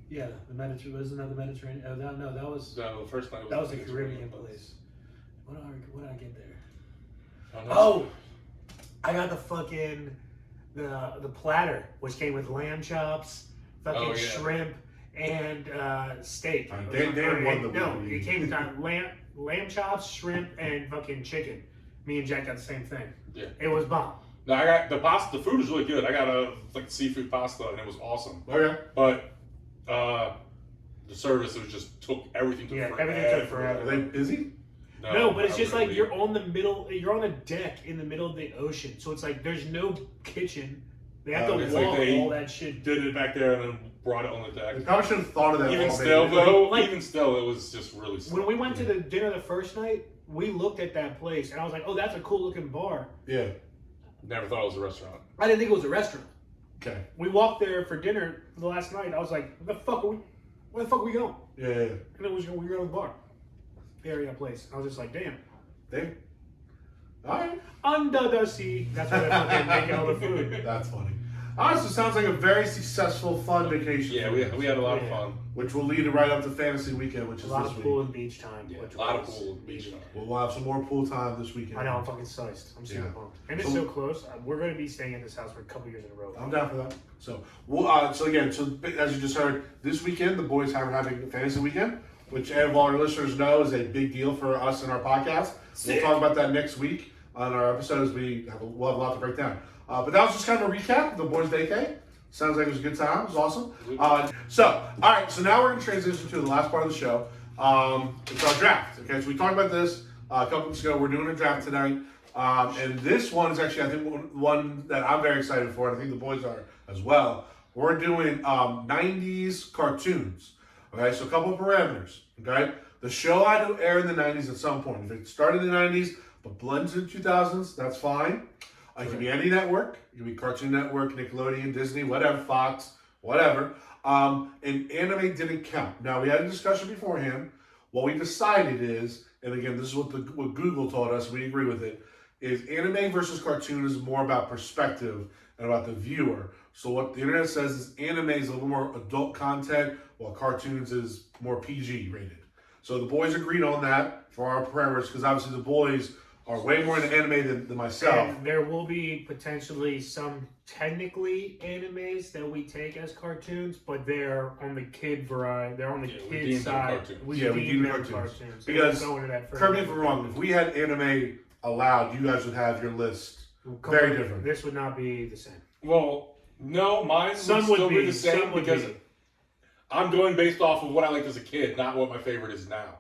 Yeah, the Mediterranean. Wasn't that the Mediterranean? Oh, no, that was no, the first night that was the the Caribbean place. What did I get there? Oh, Oh, I got the fucking the platter, which came with lamb chops, fucking shrimp, and steak. Dan won the No, movie. it came with lamb chops, shrimp, and fucking chicken. Me and Jack got the same thing. Yeah. It was bomb. No, I got the pasta. The food was really good. I got a seafood pasta, and it was awesome. Okay. But the service took everything. Everything took forever. Are they busy? No, but it's just like you're on a deck in the middle of the ocean. So it's like there's no kitchen. They have to It's walk like they all that shit. Did it back there and then brought it on the deck. They probably should have thought of that. Even while they still, did it. though, Like- even still, it was just really slow. When we went to the dinner the first night, we looked at that place and I was like, "Oh, that's a cool looking bar." Yeah. Never thought it was a restaurant. I didn't think it was a restaurant. Okay. We walked there for dinner the last night. I was like, "Where the fuck are we going?" Yeah. And it was we were going to the bar, area place. I was just like, "Damn." They. All right. Under the sea. That's where they're fucking making all the food. That's funny. Honestly, sounds like a very successful, fun vacation. Yeah, for you, we had a lot of Yeah. fun. which will lead right up to fantasy weekend, which A is lot this of week. pool and beach time. Yeah, which a lot of was- pool, beach time. We'll have some more pool time this weekend. I know, I'm fucking psyched. I'm super Yeah. pumped. And it's so close. We're going to be staying at this house for a couple years in a row. I'm down for that. So, so as you just heard, this weekend the boys are having a fantasy weekend, which all our listeners know is a big deal for us and our podcast. We'll talk about that next week on our episodes. We'll have a lot to break down. But that was just kind of a recap of the boys' vacay. Sounds like it was a good time. It was awesome. All right. So now we're going to transition to the last part of the show. It's our draft. Okay, so we talked about this a couple weeks ago. We're doing a draft tonight. And this one is actually, I think, one that I'm very excited for, and I think the boys are as well. We're doing 90s cartoons. Okay, so a couple of parameters. Okay, the show had to air in the 90s at some point. If it started in the 90s but blends into the 2000s, that's fine. It can be any network. It can be Cartoon Network, Nickelodeon, Disney, whatever, Fox, whatever. And anime didn't count. Now, we had a discussion beforehand. What we decided is, and again, this is what Google told us, we agree with it, is anime versus cartoon is more about perspective and about the viewer. So what the internet says is anime is a little more adult content, while cartoons is more PG rated. So the boys agreed on that for our parameters, because obviously the boys are way more into anime than myself. And there will be potentially some technically animes that we take as cartoons, but they're on the kid variety. They're on the kid side. We deem them cartoons. Because, correct me if I'm wrong, if we had anime allowed, you guys would have your list very different. This would not be the same. Well, no, mine would still be the same because I'm going based off of what I liked as a kid, not what my favorite is now.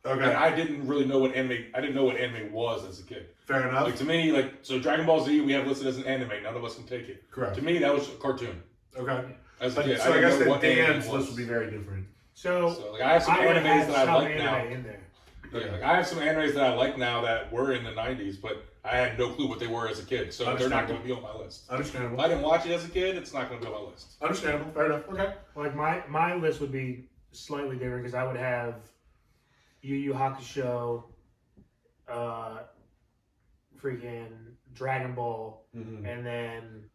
Okay. And I didn't really know what anime. I didn't know what anime was as a kid. Fair enough. Like to me, so Dragon Ball Z we have listed as an anime. None of us can take it. Correct. To me, that was a cartoon. Okay. As a kid, so I guess that Dan's was. list would be very different. So like I have some animes that I like now. In there. Yeah, like I have some animes that I like now that were in the '90s, but I had no clue what they were as a kid, so they're not going to be on my list. Understandable. If I didn't watch it as a kid, it's not going to be on my list. Understandable. Fair enough. Okay. Like my list would be slightly different because I would have Yu Yu Hakusho, freaking Dragon Ball, and then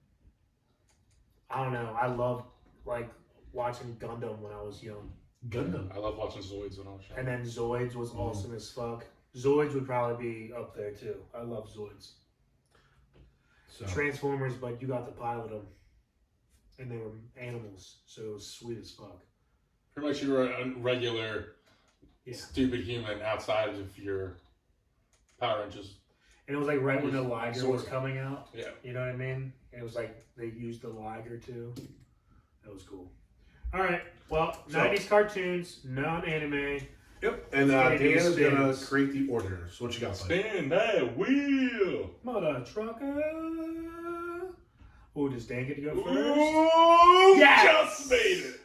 I don't know. I loved like watching Gundam when I was young. Gundam. I love watching Zoids when I was young. And then Zoids was awesome as fuck. Zoids would probably be up there too. I love Zoids. So. Transformers, but you got to pilot them, and they were animals, so it was sweet as fuck. Pretty much, you were a regular, stupid human outside of your Power Rangers. And it was like right when the Liger was coming out. Yeah. You know what I mean? It was like they used the Liger too. That was cool. All right. Well, 90s cartoons, non-anime. Yep. And Dan is going to create the order. So what you got, buddy? Spin that wheel. Mother trucker. Oh, does Dan get to go first? Ooh, yes! Just made it.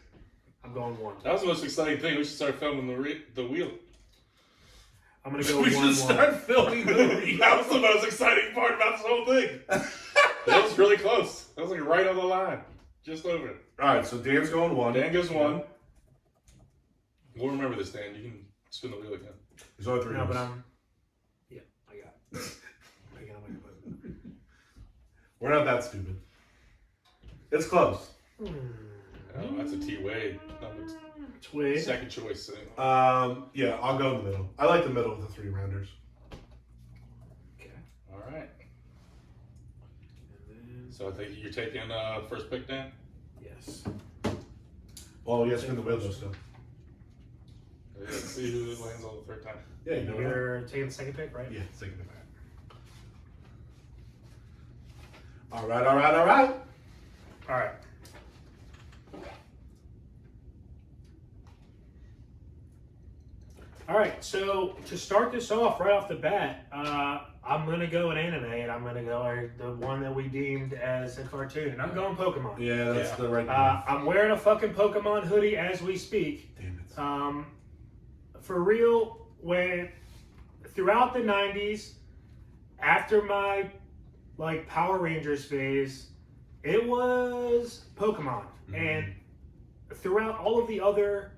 I'm going one. That was the most exciting thing. We should start filming the wheel. I'm going to go we 1-1. should start filming the wheel. That was the most exciting part about this whole thing. That was really close. That was like right on the line. Just over it. All right, so Dan's going 1. Dan goes 1. We'll remember this, Dan. You can spin the wheel again. There's only 3 No, of but us. I got it. We're not that stupid. It's close. Oh, that's a T.Wade. T.Wade. Second choice. Yeah, I'll go in the middle. I like the middle of the 3 rounders. Okay. All right. So I think you're taking first pick, Dan? Yes. Well, you have to spin the wheel though still. Let's see who lands on the third time. Yeah, you know You're taking the second pick, right? Yeah, second it back. All right, all right, all right. All right. All right, so to start this off right off the bat, I'm going to go an anime, and I'm going to go the one that we deemed as a cartoon, and I'm going Pokemon. Yeah, that's the right one. I'm wearing a fucking Pokemon hoodie as we speak. Damn it. For real, throughout the 90s, after my Power Rangers phase, it was Pokemon. And throughout all of the other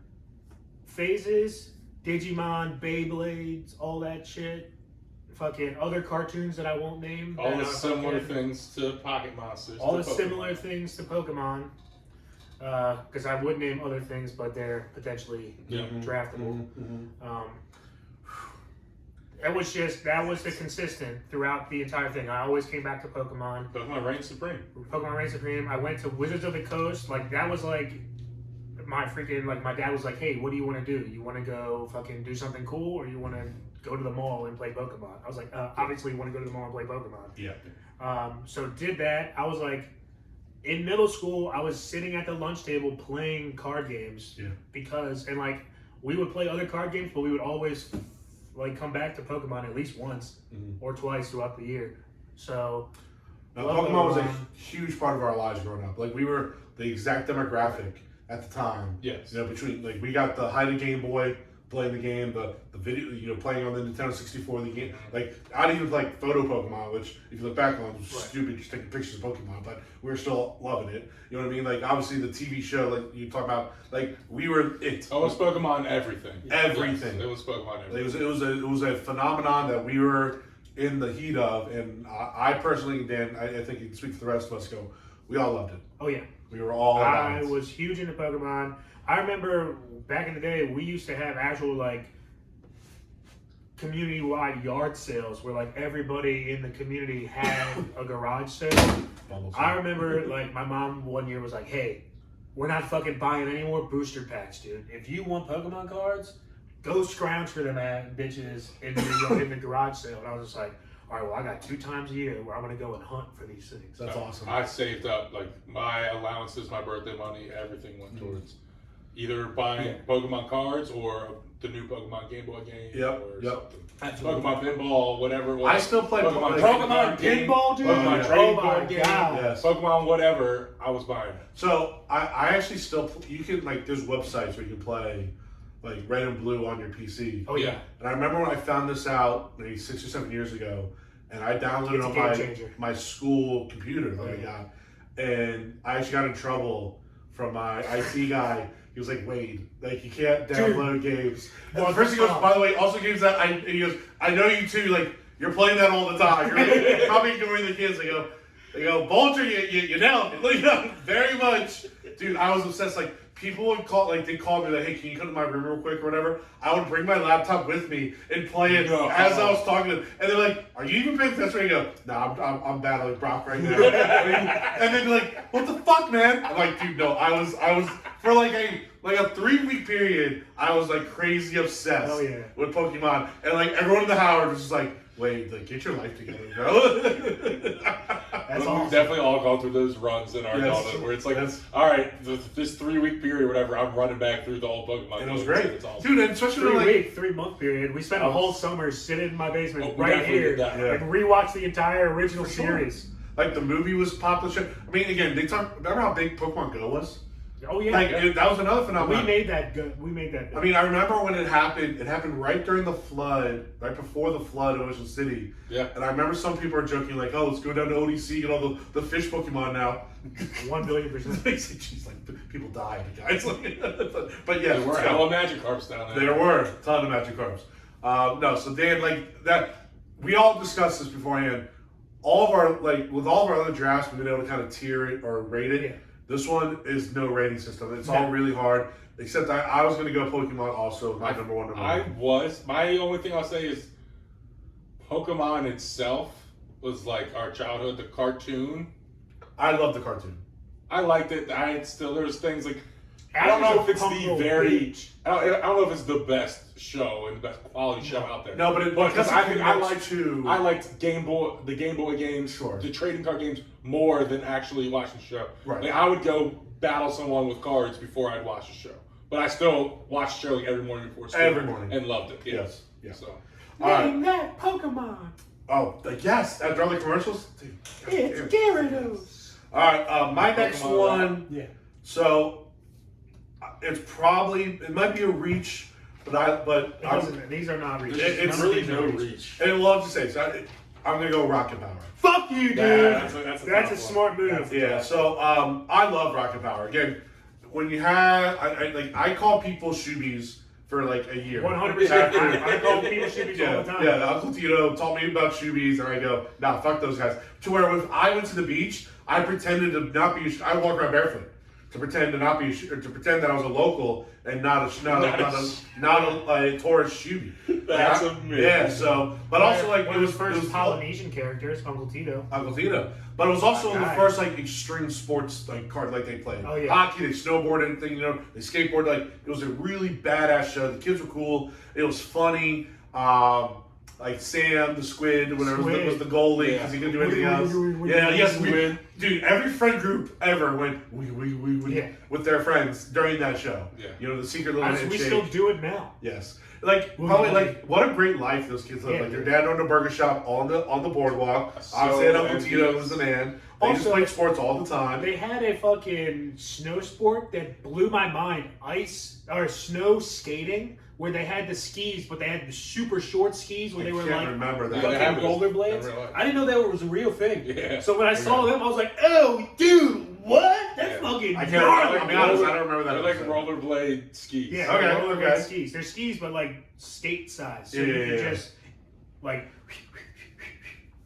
phases, Digimon, Beyblades, all that shit, fucking other cartoons that I won't name. All the similar things to Pocket Monsters. All the similar things to Pokemon. Because I would name other things, but they're potentially draftable. That was the consistent throughout the entire thing. I always came back to Pokemon. Pokemon reigns supreme. Pokemon reigns supreme. I went to Wizards of the Coast. That was my freaking, my dad was like, hey, what do you want to do? You want to go fucking do something cool, or you want to go to the mall and play Pokemon? I was like, obviously you want to go to the mall and play Pokemon. Yeah. So did that. I was like, in middle school, I was sitting at the lunch table playing card games. Yeah. Because, we would play other card games, but we would always, come back to Pokemon at least once or twice throughout the year. So, now, Pokemon was a huge part of our lives growing up. We were the exact demographic at the time. Yes. Between, we got the height of Game Boy, playing the game, the video, playing on the Nintendo 64, the game, like, I'd even play photo Pokemon, which, if you look back on, was stupid, just taking pictures of Pokemon, but we were still loving it. You know what I mean? Like, obviously, the TV show, like, you talk about, like, we were it. Oh, it was Pokemon everything. Everything. Yes, it was Pokemon everything. It was a phenomenon that we were in the heat of, and I personally, Dan, I think you can speak for the rest of us, we all loved it. Oh yeah. We were all I was huge into Pokemon. I remember back in the day, we used to have actual like community-wide yard sales where like everybody in the community had a garage sale. I remember like my mom one year was like, "Hey, we're not fucking buying any more booster packs, dude. If you want Pokemon cards, go scrounge for them bitches in the garage sale." And I was just like, all right, well, I got 2 times a year where I'm going to go and hunt for these things. That's awesome. I saved up, like, my allowances, my birthday money, everything went towards either buying Pokemon cards or the new Pokemon Game Boy game or something. Pokemon Pinball, whatever it was. I still play Pokemon Pinball, dude? Pokemon Trading my Card game. God. Yes. Pokemon whatever, I was buying it. So, I actually still, you can, like, there's websites where you can play, like, Red and Blue on your PC. Oh, yeah. And I remember when I found this out, maybe 6 or 7 years ago, and I downloaded it on my school computer that I got. And I actually got in trouble from my IT guy. He was like, "Wade, like, you can't download games." And the first thing goes, by the way, also games that he goes, "I know you too, like, you're playing that all the time. You're like, probably ignoring the kids." They go, "Bolter, you nailed it." Like, very much. Dude, I was obsessed. Like, people would call, like, they'd call me, like, "Hey, can you come to my room real quick," or whatever. I would bring my laptop with me and play it as I was talking to them. And they're like, "Are you even paying attention?" I go, "No, I'm battling Brock right now." And then they're like, "What the fuck, man?" I'm like, "Dude, no, I was for like a 3-week period, I was like crazy obsessed with Pokemon." And like everyone in the Howard was just like, "Wait, like, get your life together, bro." That's We've awesome. definitely all gone through those runs in our adulthood where it's like, all right, this 3-week period or whatever, I'm running back through the whole Pokemon. And it was great. It's awesome. Dude, and especially like 3-month period. We spent a whole summer sitting in my basement we right definitely here did that. and rewatched the entire original For sure. series. Like, the movie was popular. I mean, again, remember how big Pokemon Go was? Oh yeah, Like, that was another phenomenon. we made that good. We made that. I mean, I remember when it happened. It happened right during the flood, right before the flood in Ocean City. Yeah. And I remember some people are joking, like, "Oh, let's go down to ODC, get all the fish Pokemon now." 1,000,000,000%. Jeez, like, people died, guys. But yeah, There were hella Magikarps down there. there were a ton of Magikarps. No, so Dan, like that, we all discussed this beforehand. All of our, like, with all of our other drafts, we've been able to kind of tier it or rate it. Yeah. This one is no rating system. It's all really hard. Except I was going to go Pokemon also, my number one. My only thing I'll say is Pokemon itself was like our childhood, the cartoon. I love the cartoon. I liked it. There's things like, I don't know if it's I don't know if it's the best show and the best quality show out there. No, but because I liked the Game Boy games, the trading card games more than actually watching the show. Right. Like, I would go battle someone with cards before I'd watch the show. But I still watched the show like every morning before school. Every morning. And loved it. Yes. Yes. So. Name that Pokemon. Oh, yes. After all the commercials? Dude, It's Gyarados. All right, my next one. Yeah. So, it might be a reach, These are not reaches. It's None of really these no are reach. And love to say, so I'm going to go Rocket Power. Fuck you, dude. That's a tough smart move. Yeah, so I love Rocket Power. Again, when you have, I call people shoobies for like a year. 100%. I call people shoobies all the time. Yeah, Uncle Tito taught me about shoobies, and I go, nah, fuck those guys. To where if I went to the beach, I pretended to not be. I walked around barefoot to pretend to not be, to pretend that I was a local and not a tourist shooby. That's amazing. Yeah. So, but also like one of the first Polynesian characters, Uncle Tito. But it was also the first like extreme sports like card like they played. Oh yeah. Hockey, they snowboard, anything, they skateboard. Like, it was a really badass show. The kids were cool. It was funny. Like Sam the Squid, whatever was the goalie because he couldn't do anything else. Dude, every friend group ever went with their friends during that show. Yeah. The secret little handshake. We still do it now. Yes. Like probably like what a great life those kids live. Yeah, like their dad owned a burger shop on the boardwalk. So Obviously, had Uncle envious. Tito was the man. They just Also, played sports all the time. They had a fucking snow sport that blew my mind. Ice or snow skating, where they had the skis, but they had the super short skis where they were can't like remember that. Yeah, fucking rollerblades. in real life. I didn't know that was a real thing. Yeah. So when I saw them, I was like, "Oh, dude, what? That's fucking I can't. gnarly." I'll be honest. I don't remember that. They're like episode. rollerblade skis. Yeah, Okay, rollerblade okay. skis. They're skis, but like skate size. So Yeah, you yeah, can yeah. just like.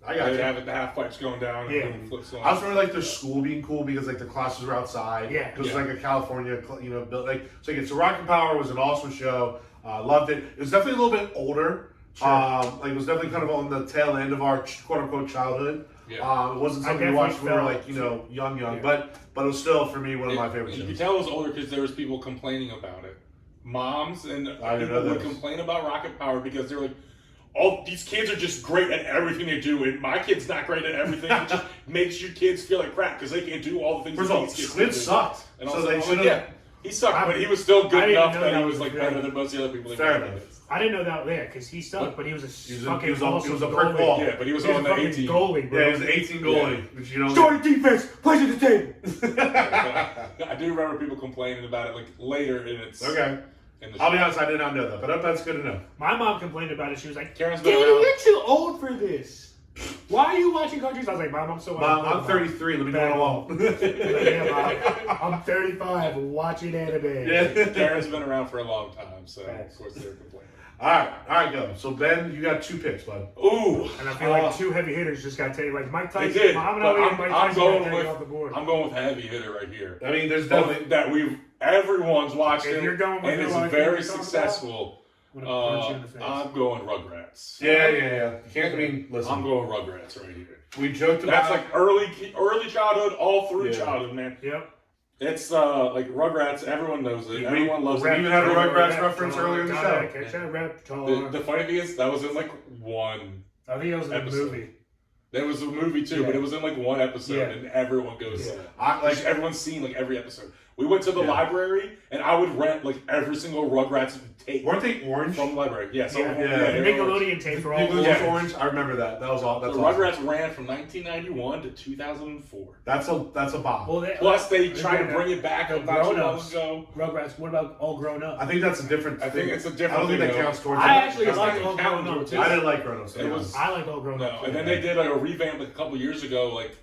I got They you. have the half pipes going down Yeah. and flips on. I was remember like their school being cool because like the classes were outside. Yeah. Because Yeah. it's like a California, built like so. Like, so Rocket Power was an awesome show. Loved it. It was definitely a little bit older. Sure. Like it was definitely kind of on the tail end of our quote unquote childhood. Yeah. It wasn't I something we watched when we were definitely like young, Yeah. but it was still for me one of my favorite You shows. could tell it was older because there was people complaining about it. Moms and I didn't people know would this. complain about Rocket Power because they're like, "Oh, these kids are just great at everything they do, and my kid's not great at everything." It just makes your kids feel like crap because they can't do all the things First that of all, these kids Squid do. sucked. And So also, they I'm should like, have. yeah, he sucked, but he was still I good didn't enough know that that he was was like the better thing. than most of the other people. Fair they enough. I didn't know that there because he sucked, but he was a fucking he was awesome a brick goalie. wall. Yeah, but he was He was on a the fucking 18. goalie, bro. Yeah, he was an 18 goalie, which you know. Starting defense, plays at the table. I do remember people complaining about it like later in its. Okay. In the I'll be show. honest, I did not know that, but that's good to know. My mom complained about it. She was like, Karen's been "Danny, around. you're too old for this. Why are you watching cartoons?" I was like, "Mom, I'm so Mom, I'm old." 33. Let me go along. Yeah, Mom, I'm 35 watching anime. Yeah. Karen's been around for a long time, so Facts. of course they're complaining. All right, go. So Ben, you got 2 picks, bud. Ooh, And I feel like 2 heavy hitters just got taken. Like Mike they Tyson, did. Muhammad But Ali and Mike Tyson got going taken with off the board. I'm going with heavy hitter right here. I mean, there's Both definitely. that everyone's watched If it, you're going with and the it's one I very think you're talking successful. I'm gonna punch you in the face. I'm going Rugrats. Yeah. You can't. I mean, listen. I'm going Rugrats right here. We joked That's about. like early childhood, all through Yeah. childhood, man. Yep. It's like Rugrats. Everyone knows it. Everyone loves we it. even had a Rugrats Rap, reference John, earlier in the gotta show. Catch that rap, The John. funny thing is, that was in like one. I think it was in the episode. movie. There was a movie too, but Yeah. it was in like one episode, Yeah. and everyone goes. Yeah. Like everyone's seen like every episode. We went to the library, and I would rent like every single Rugrats tape Weren't they orange? from the library. Yeah, so Yeah, Yeah. the they were orange. Nickelodeon tapes were all Nickelodeon Yeah. orange. I remember that. That was all. That's The awesome. Rugrats ran from 1991 to 2004. That's a bomb. Well, Plus, they tried to bring it back the not too long grown-ups. ago. Rugrats. What about All Grown Up? I think that's a different. I think it's a different I don't think thing, that though. counts towards. I it. actually That's like not All counting Grown Up towards too. I didn't like Grown Ups. It was- I like All Grown No, Up. and then they did like a revamp like a couple years ago, like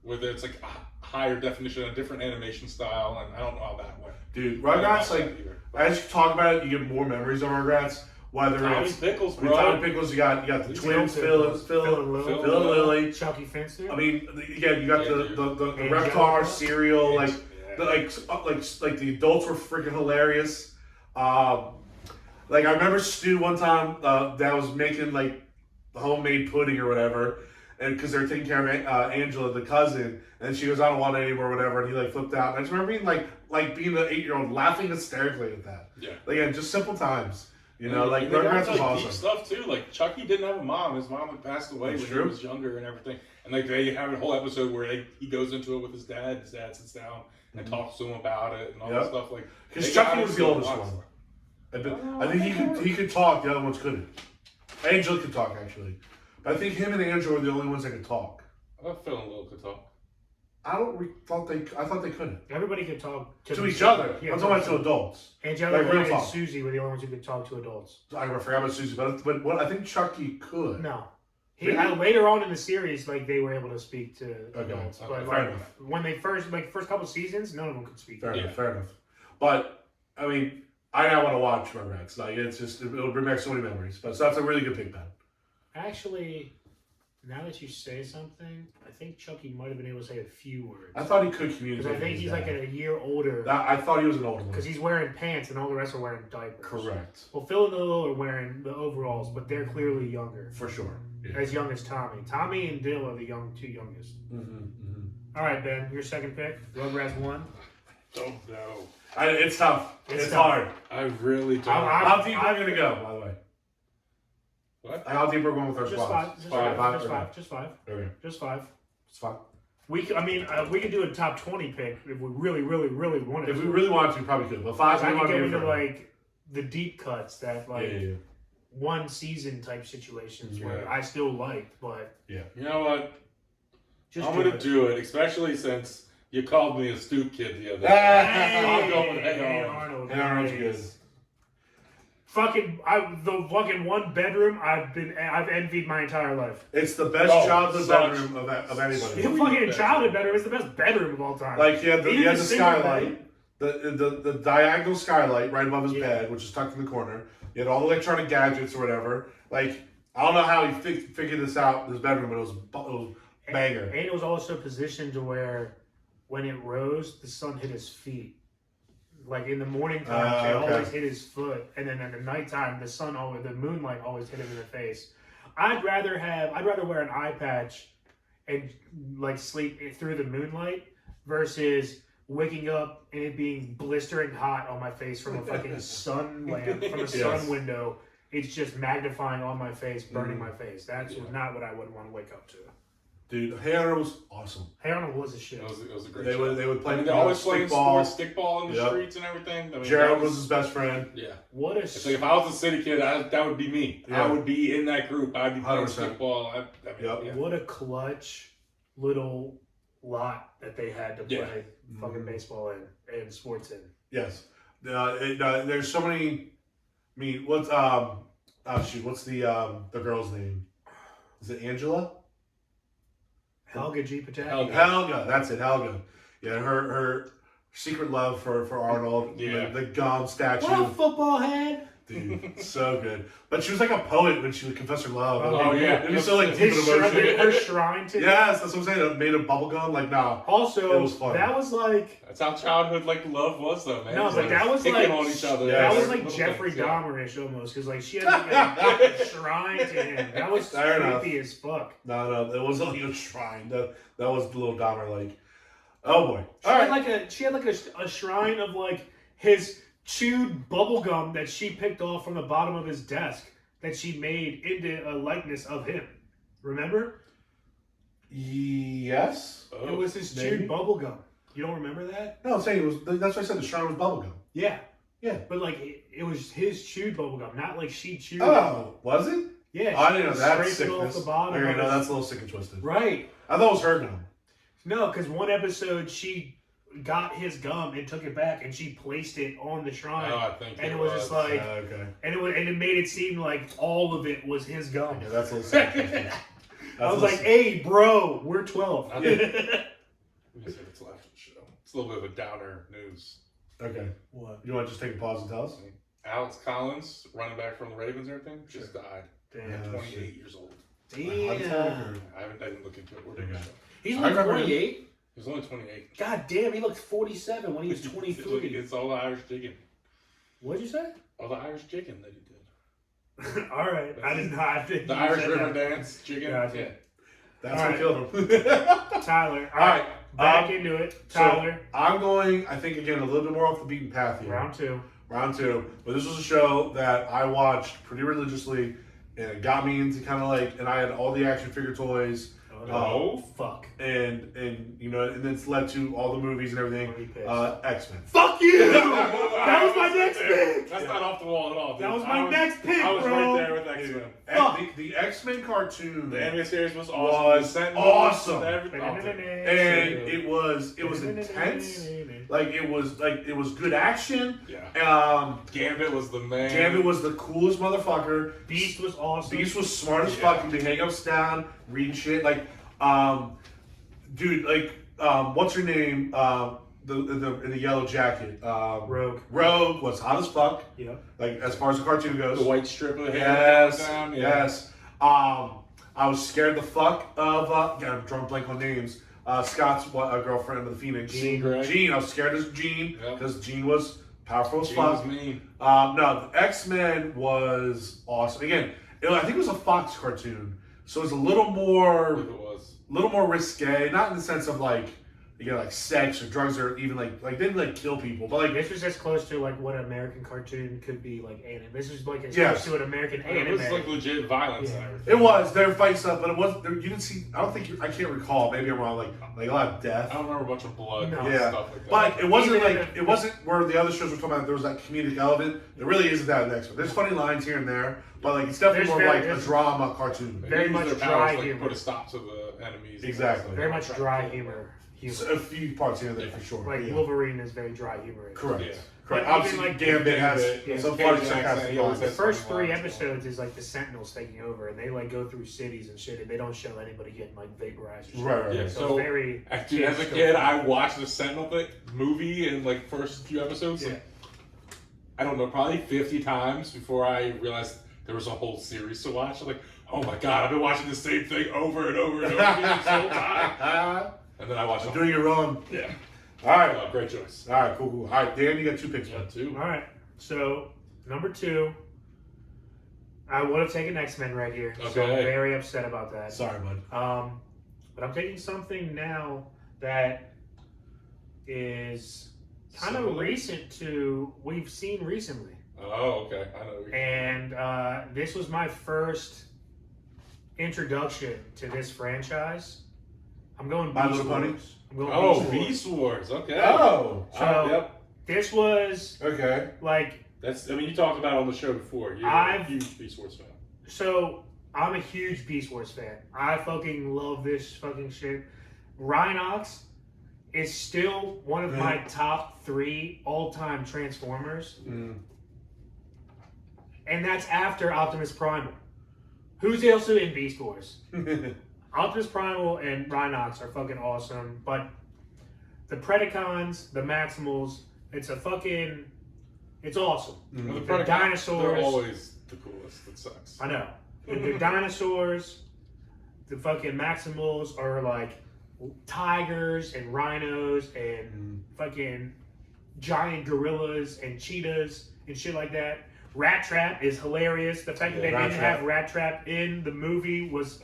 where it's like a higher definition, a different animation style, and I don't know how that went. Dude, I don't Rugrats, know like, that either. as you talk about it, you get more memories of Rugrats. Whether Tommy it's Pickles, I mean, bro. Tommy Pickles, you got the Phil twins, Pickles. Phil and Lil. and Lily. Chucky Finster. I mean, again, you got Yeah, the dude. Reptar cereal, like Yeah. like the adults were freaking hilarious. Like I remember Stu one time that was making like homemade pudding or whatever, and because they're taking care of Angela, the cousin, and she goes, "I don't want it anymore," whatever, and he like flipped out. And I just remember being like being an 8-year-old laughing hysterically at that. Yeah. Like, again, just simple times. You know, like And they got Rugrats to, was like, deep awesome. stuff too. Like Chucky didn't have a mom. His mom had passed away That's when true. he was younger and everything. And like they have a whole episode where he goes into it with his dad. His dad sits down and talks to him about it and all that Yep. stuff. Like Because they Chucky got was the into oldest a lot of one. stuff. I think he could talk. The other ones couldn't. Angela could talk actually, but I think him and Angela were the only ones that could talk. I thought Phil and Lil could talk. I thought they couldn't Everybody could talk to each other. Yeah, I'm talking about to adults. Angelica like real and talk. Susie were the only ones who could talk to adults. I forgot about Susie, but what I think Chucky could. No. Really? Later on in the series, like they were able to speak to adults, okay, but fair like enough. when they first couple seasons, none of them could speak. Fair Yeah. enough, fair enough. But I mean, I now want to watch Rugrats. Like it's just it'll bring back so many memories. But so that's a really good pick, Ben. Actually, now that you say something, I think Chucky might have been able to say a few words. I thought he could Because communicate. I think with he's his like dad. a year older. I thought he was an older one. Because he's wearing pants and all the rest are wearing diapers. Correct, Well, Phil and Lil are wearing the overalls, but they're clearly younger. for sure. Yeah. As young as Tommy. Tommy and Dill are the two youngest. All right, Ben, your second pick. Rugrats 1. Don't know. It's tough. It's It's tough. hard. I really don't. How deep am I gonna go? By the way, What? how deep are we going with our Just squads? five. Just Five. five. Just Okay. five. Just five. Okay, Just five. it's fine. We could do a top 20 pick if we really, really, really wanted If to. we really wanted to, we probably could. But five, I we could want go to into do like the deep cuts that like one season type situations where I still liked, but you know what? just I'm gonna do it, especially since you called me a stoop kid the other day. Hey, I'm going with hey, Arnold. Arnold. Arnold's good. The fucking one bedroom I've envied my entire life. It's the best childhood bedroom of anybody. The fucking childhood bedroom is the best bedroom of all time. Like he had the skylight. The diagonal skylight right above his bed, which is tucked in the corner. He had all the electronic gadgets or whatever. Like, I don't know how he figured this out, this bedroom, but it was banger. And it was also positioned to where when it rose, the sun hit his feet. Like in the morning time, it always hit his foot. And then at the nighttime, the moonlight always hit him in the face. I'd rather wear an eye patch and like sleep through the moonlight versus waking up and it being blistering hot on my face from a fucking sun lamp, from a sun window. It's just magnifying on my face, burning my face. That's not what I would want to wake up to. Dude, Hey Arnold was awesome. Hey Arnold was a shit. It was a great They show. would play. They're always playing sports, stickball in the streets and everything. I mean, Gerald was his best friend. Yeah. What a it's like if I was a city kid, that would be me. Yeah. I would be in that group. I'd be playing 100%. stickball. What a clutch little lot that they had to play fucking baseball in and sports in. Yes. There's so many. I mean, what's the girl's name? Is it Angela? Helga G. Pataki. Helga, that's it, Helga. Yeah, her secret love for Arnold. Yeah. The gum statue. What a football head. Dude, so good. But she was like a poet when she would confess her love. Oh, yeah. It was so like deep in emotion. Her shrine to Yes, that's what I'm saying. It made of bubble gum. Like, nah. Also, it was fun. that was like... That's how childhood love was, though, man. No, but that was picking like... on each other. That was like Jeffrey Dahmer-ish almost, because like she had like a shrine to him. That was creepy as fuck. No, it wasn't like a shrine. That was the little Dahmer, like... Oh, boy. She had like a shrine of like his chewed bubble gum that she picked off from the bottom of his desk that she made into a likeness of him. Remember? Yes. It was his chewed bubble gum. You don't remember that? No, I'm saying that's why I said the shrine was bubble gum. Yeah. Yeah. But like it was his chewed bubble gum, not like she chewed it. Oh, was it? Yeah. I didn't know that scraped it sickness. off the bottom. Okay, no, that's a little sick and twisted. Right. I thought it was her gum. No, because one episode she got his gum and took it back and she placed it on the shrine. Oh, I think and it was just like okay. and it made it seem like all of it was his gum. Yeah, that's a little sick and twisted. I was like, hey bro, we're 12. Let me see what's left of the show. It's a little bit of a downer news. Okay. What? You want to just take a pause and tell us? Alex Collins, running back from the Ravens and everything, just died. Damn. 28 years old. Damn. I haven't looked into it. We're doing He's I only remember 28? He was only 28. God damn, he looked 47 when he was 23. It's all the Irish jigging. What'd you say? All the Irish jigging that he did. All right. I did not think the Irish river dance jigging. Gotcha. Yeah. That's all what killed him. Tyler. All right. Back into it. Tyler. So I'm going, I think, again, a little bit more off the beaten path here. Round two. But this was a show that I watched pretty religiously, and it got me into kind of like, and I had all the action figure toys. Oh, fuck. And you know, and then it's led to all the movies and everything. X-Men. Fuck you! That was my next pick! That's not off the wall at all, dude. That was my next pick, I was bro. right there with X-Men. The X-Men cartoon. The animated series was awesome. Awesome. And it was intense. Like it was good action. Yeah. Gambit was the man. Gambit was the coolest motherfucker. Beast was awesome. Beast was smart as fuck. He hang ups down, reading shit. Like, dude, like, what's her name? In the yellow jacket. Rogue. Rogue was hot as fuck. Yeah. Like as far as the cartoon goes. The white strip of the hair. Yes. I was scared the fuck of. I'm drawing blank on names. Scott's girlfriend of the Phoenix. Jean. I was scared of Jean because Jean was powerful as fuck. Was mean. No, the X-Men was awesome. Again, I think it was a Fox cartoon, so it was a little more risque. Not in the sense of like, you get like sex or drugs or even like they didn't like kill people, but like This was as close to like what an American cartoon could be like anime. This was like as Yes. close to an American It anime. was like legit violence and Yeah. everything. it was they were fighting stuff, but it wasn't. You didn't see. I don't think I can't recall. Maybe I'm wrong. Like a lot of death. I don't remember a bunch of blood No. and Yeah, stuff like that. but like, it wasn't Even like it wasn't where the other shows were talking about. There was that comedic element. There really isn't that in the next one. There's funny lines here and there, but like it's definitely There's more very- like a there's- drama cartoon. They very use much their dry powers, like, humor. put a stop to the enemies. Exactly. Very much dry humor. So a few parts here and there for sure. Like yeah. Wolverine is very dry humor. Correct. Yeah. Correct. But Obviously, even, like, Gambit has yeah, some Cajun funny accent, sarcastic he always lines. The has first funny 3 lines, episodes is like the Sentinels taking over, and they like go through cities and shit, and they don't show anybody getting like vaporized. Or shit. Right. Yeah, So, so very. actually, as a kid, I watched the Sentinel movie in like first few episodes. Yeah. Like, I don't know, probably 50 times before I realized there was a whole series to watch. I'm like, oh my god, I've been watching the same thing over and over and over again this whole time. And then I watched I'm doing it wrong. Yeah. All right. Oh, great choice. All right. Cool. All right, Dan, you got 2 picks. Yeah, Man. too. All right. So number 2, I would have taken X-Men right here. So I'm Okay. very upset about that. Sorry, bud. But I'm taking something now that is kind of Similar? recent to we've seen recently. Oh, okay. I know. And this was my first introduction to this franchise. I'm going My Beast Little Pony? Wars. I'm going Oh, Beast Wars. Beast Wars. Okay. Oh. So yep. this was Okay. like, That's. I mean, you talked about it on the show before. You're I've- a huge Beast Wars fan. so I'm a huge Beast Wars fan. I fucking love this fucking shit. Rhinox is still one of my top 3 all-time Transformers. Mm. And that's after Optimus Primal. Who's also in Beast Wars? Optimus Primal and Rhinox are fucking awesome, but the Predacons, the Maximals, it's awesome. Well, the The Predacons, dinosaurs. They're always the coolest. It sucks. I know. The dinosaurs, the fucking Maximals are like tigers and rhinos and fucking giant gorillas and cheetahs and shit like that. Rat Trap is hilarious. The fact that they Rat didn't Trap. have Rat Trap in the movie was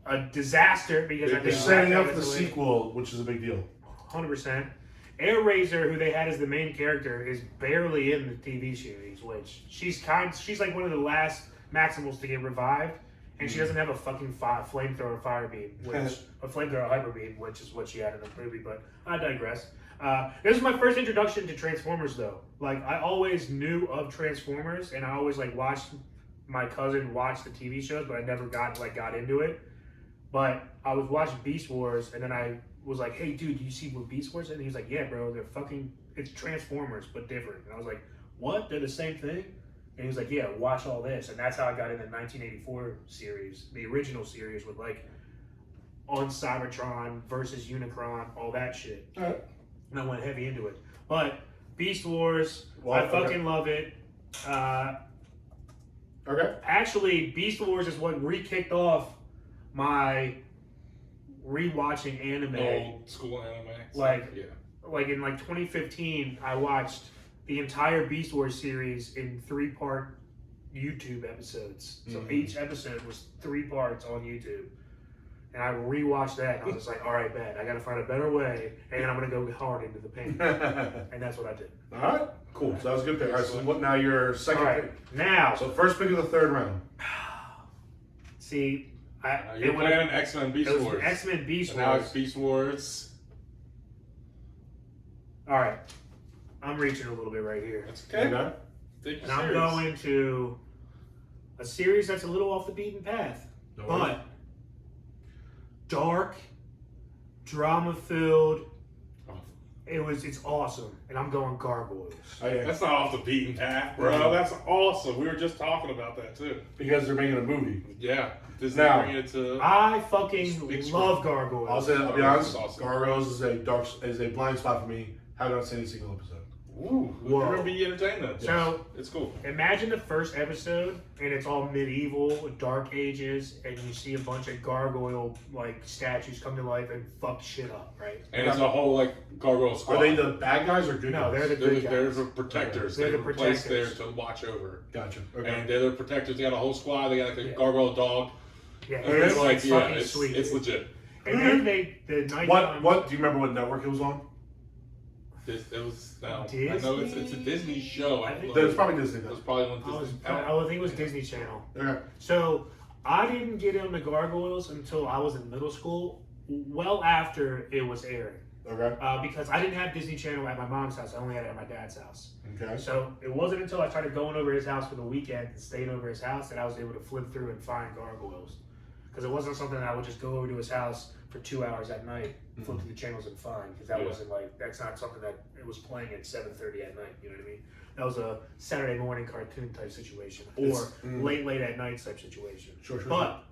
a disaster because I They're think setting Rat up Trap the is hilarious. sequel, which is a big deal. 100%. Air Razor, who they had as the main character, is barely in the TV series, which she's like one of the last Maximals to get revived, and she doesn't have a fucking flamethrower fire beam, a flamethrower hyper beam, which is what she had in the movie. But I digress. This is my first introduction to Transformers, though. Like I always knew of Transformers, and I always like watched my cousin watch the TV shows, but I never got into it. But I was watching Beast Wars, and then I was like, "Hey, dude, you see what Beast Wars?" And he was like, "Yeah, bro, it's Transformers, but different." And I was like, "What? They're the same thing?" And he was like, "Yeah, watch all this." And that's how I got in the 1984 series, the original series with like on Cybertron versus Unicron, all that shit. Alright. And I went heavy into it. But Beast Wars, Well, I fucking love it. Okay. Actually, Beast Wars is what re-kicked off my rewatching anime. Old school anime. Like- yeah. Like in like 2015, I watched the entire Beast Wars series in 3-part YouTube episodes. So Mhm. each episode was 3 parts on YouTube. And I rewatched that, and I was just like, all right, man, I gotta find a better way, and I'm gonna go hard into the paint. And that's what I did. All right. Cool. So that was a good pick. All right. So what now? Your second All right, pick. now, So first pick of the 3rd round. see, You're playing X-Men Beast it was Wars. X-Men Beast And now Wars. it's Beast Wars. All right, I'm reaching a little bit right here. That's okay. Okay. Take your And I'm series. going to a series that's a little off the beaten path, No worries. but dark, drama-filled. It's awesome, and I'm going Gargoyles. Oh, yeah. That's not off the beaten path, bro. That's awesome. We were just talking about that too. Because they're making a movie. Yeah. Disney Now- bringing it to. I fucking Big love screen. Gargoyles. I'll be honest. Awesome. Gargoyles is a blind spot for me. Have not seen a single episode. Ooh, Whoa. you're gonna be entertained then. So It's cool. imagine the first episode, and it's all medieval, dark ages, and you see a bunch of gargoyle like statues come to life and fuck shit up, right? And it's a whole like gargoyle squad. Are they the bad guys or good No, guys? they're the They're, good they're guys. the protectors. They're They the were placed there protectors. to watch over. Gotcha. Okay. And they're the protectors. They got a whole squad. They got like a Yeah. gargoyle dog. Yeah, And it's like, yeah, fucking it's sweet. it's dude. legit. And then the night What? Do you remember what network it was on? It was. I know Disney? it's a Disney show. I think- It's probably Disney. It was probably on Disney. I think it was Disney Channel. Okay. So I didn't get into Gargoyles until I was in middle school, well after it was airing. Okay. Because I didn't have Disney Channel at my mom's house. I only had it at my dad's house. Okay. So it wasn't until I started going over his house for the weekend and staying over his house that I was able to flip through and find Gargoyles. Because it wasn't something that I would just go over to his house for 2 hours at night, flip through the channels and find. Because that wasn't like, that's not something that it was playing at 7:30 at night. You know what I mean? That was a Saturday morning cartoon type situation, or late at night type situation. Sure. But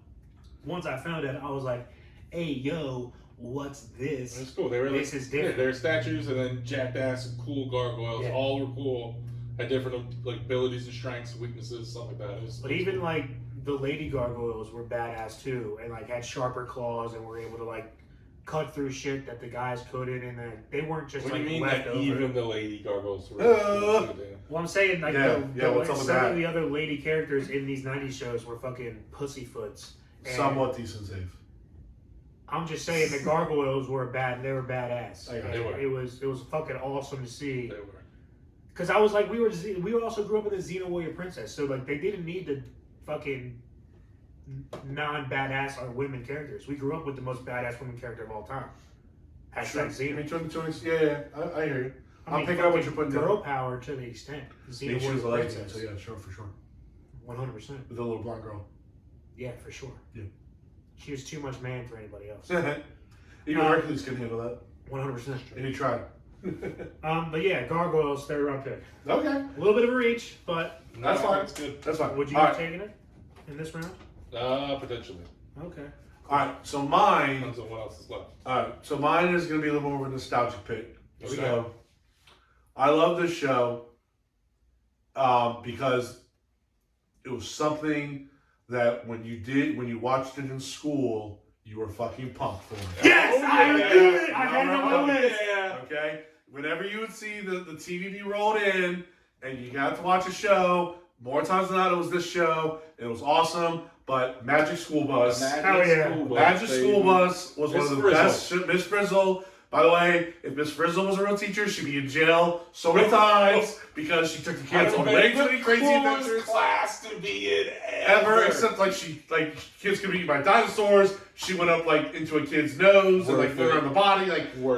once I found it, I was like, "Hey, yo, what's this?" It's cool. They were This is different. They're statues, and then jackass, cool gargoyles. Yeah. All were cool. Had different like abilities and strengths, weaknesses, stuff like that. But even like the lady gargoyles were badass too, and like had sharper claws and were able to like cut through shit that the guys couldn't, and then they weren't just what like do you mean left that over. even the lady gargoyles were? Well, I'm saying like what's up with some that? of the other lady characters in these '90s shows were fucking pussyfoots. And Somewhat decent save. I'm just saying the gargoyles were they were badass. Yeah, they were. It was fucking awesome to see. They were. Because I was like, we were also grew up with a Xena Warrior Princess, so like they didn't need the fucking non-badass or women characters. We grew up with the most badass women character of all time. Hashtag Xena. Yeah, I hear you. I'm picking up what you're putting girl down. power to the extent. She Xena was a Warrior lady, Princess. so yeah, sure, for sure. 100%. With the little blonde girl. Yeah, for sure. Yeah. She was too much man for anybody else. Even Hercules couldn't handle that. 100%. And he tried. But yeah, gargoyles, third round pick. Okay. A little bit of a reach, but That's fine. That's good. That's fine. would you All have right. taken it in this round? Potentially. Okay. All right, so mine. Depends on what else is left. All right, so mine is going to be a little more of a nostalgic pick. Okay. So, I love this show because it was something that when you watched it in school, you were fucking pumped for it. Yes, I would do it. I had it on my list. Okay? Whenever you would see the TV be rolled in and you got to watch a show, more times than not, it was this show. It was awesome. But Magic School Bus. Magic School Bus was one of the best. Miss Frizzle. By the way, if Miss Frizzle was a real teacher, she'd be in jail so many times because she took the kids on way too many crazy adventures. Class to be in Ever, except kids could be eaten by dinosaurs. She went up into a kid's nose and put her on the body.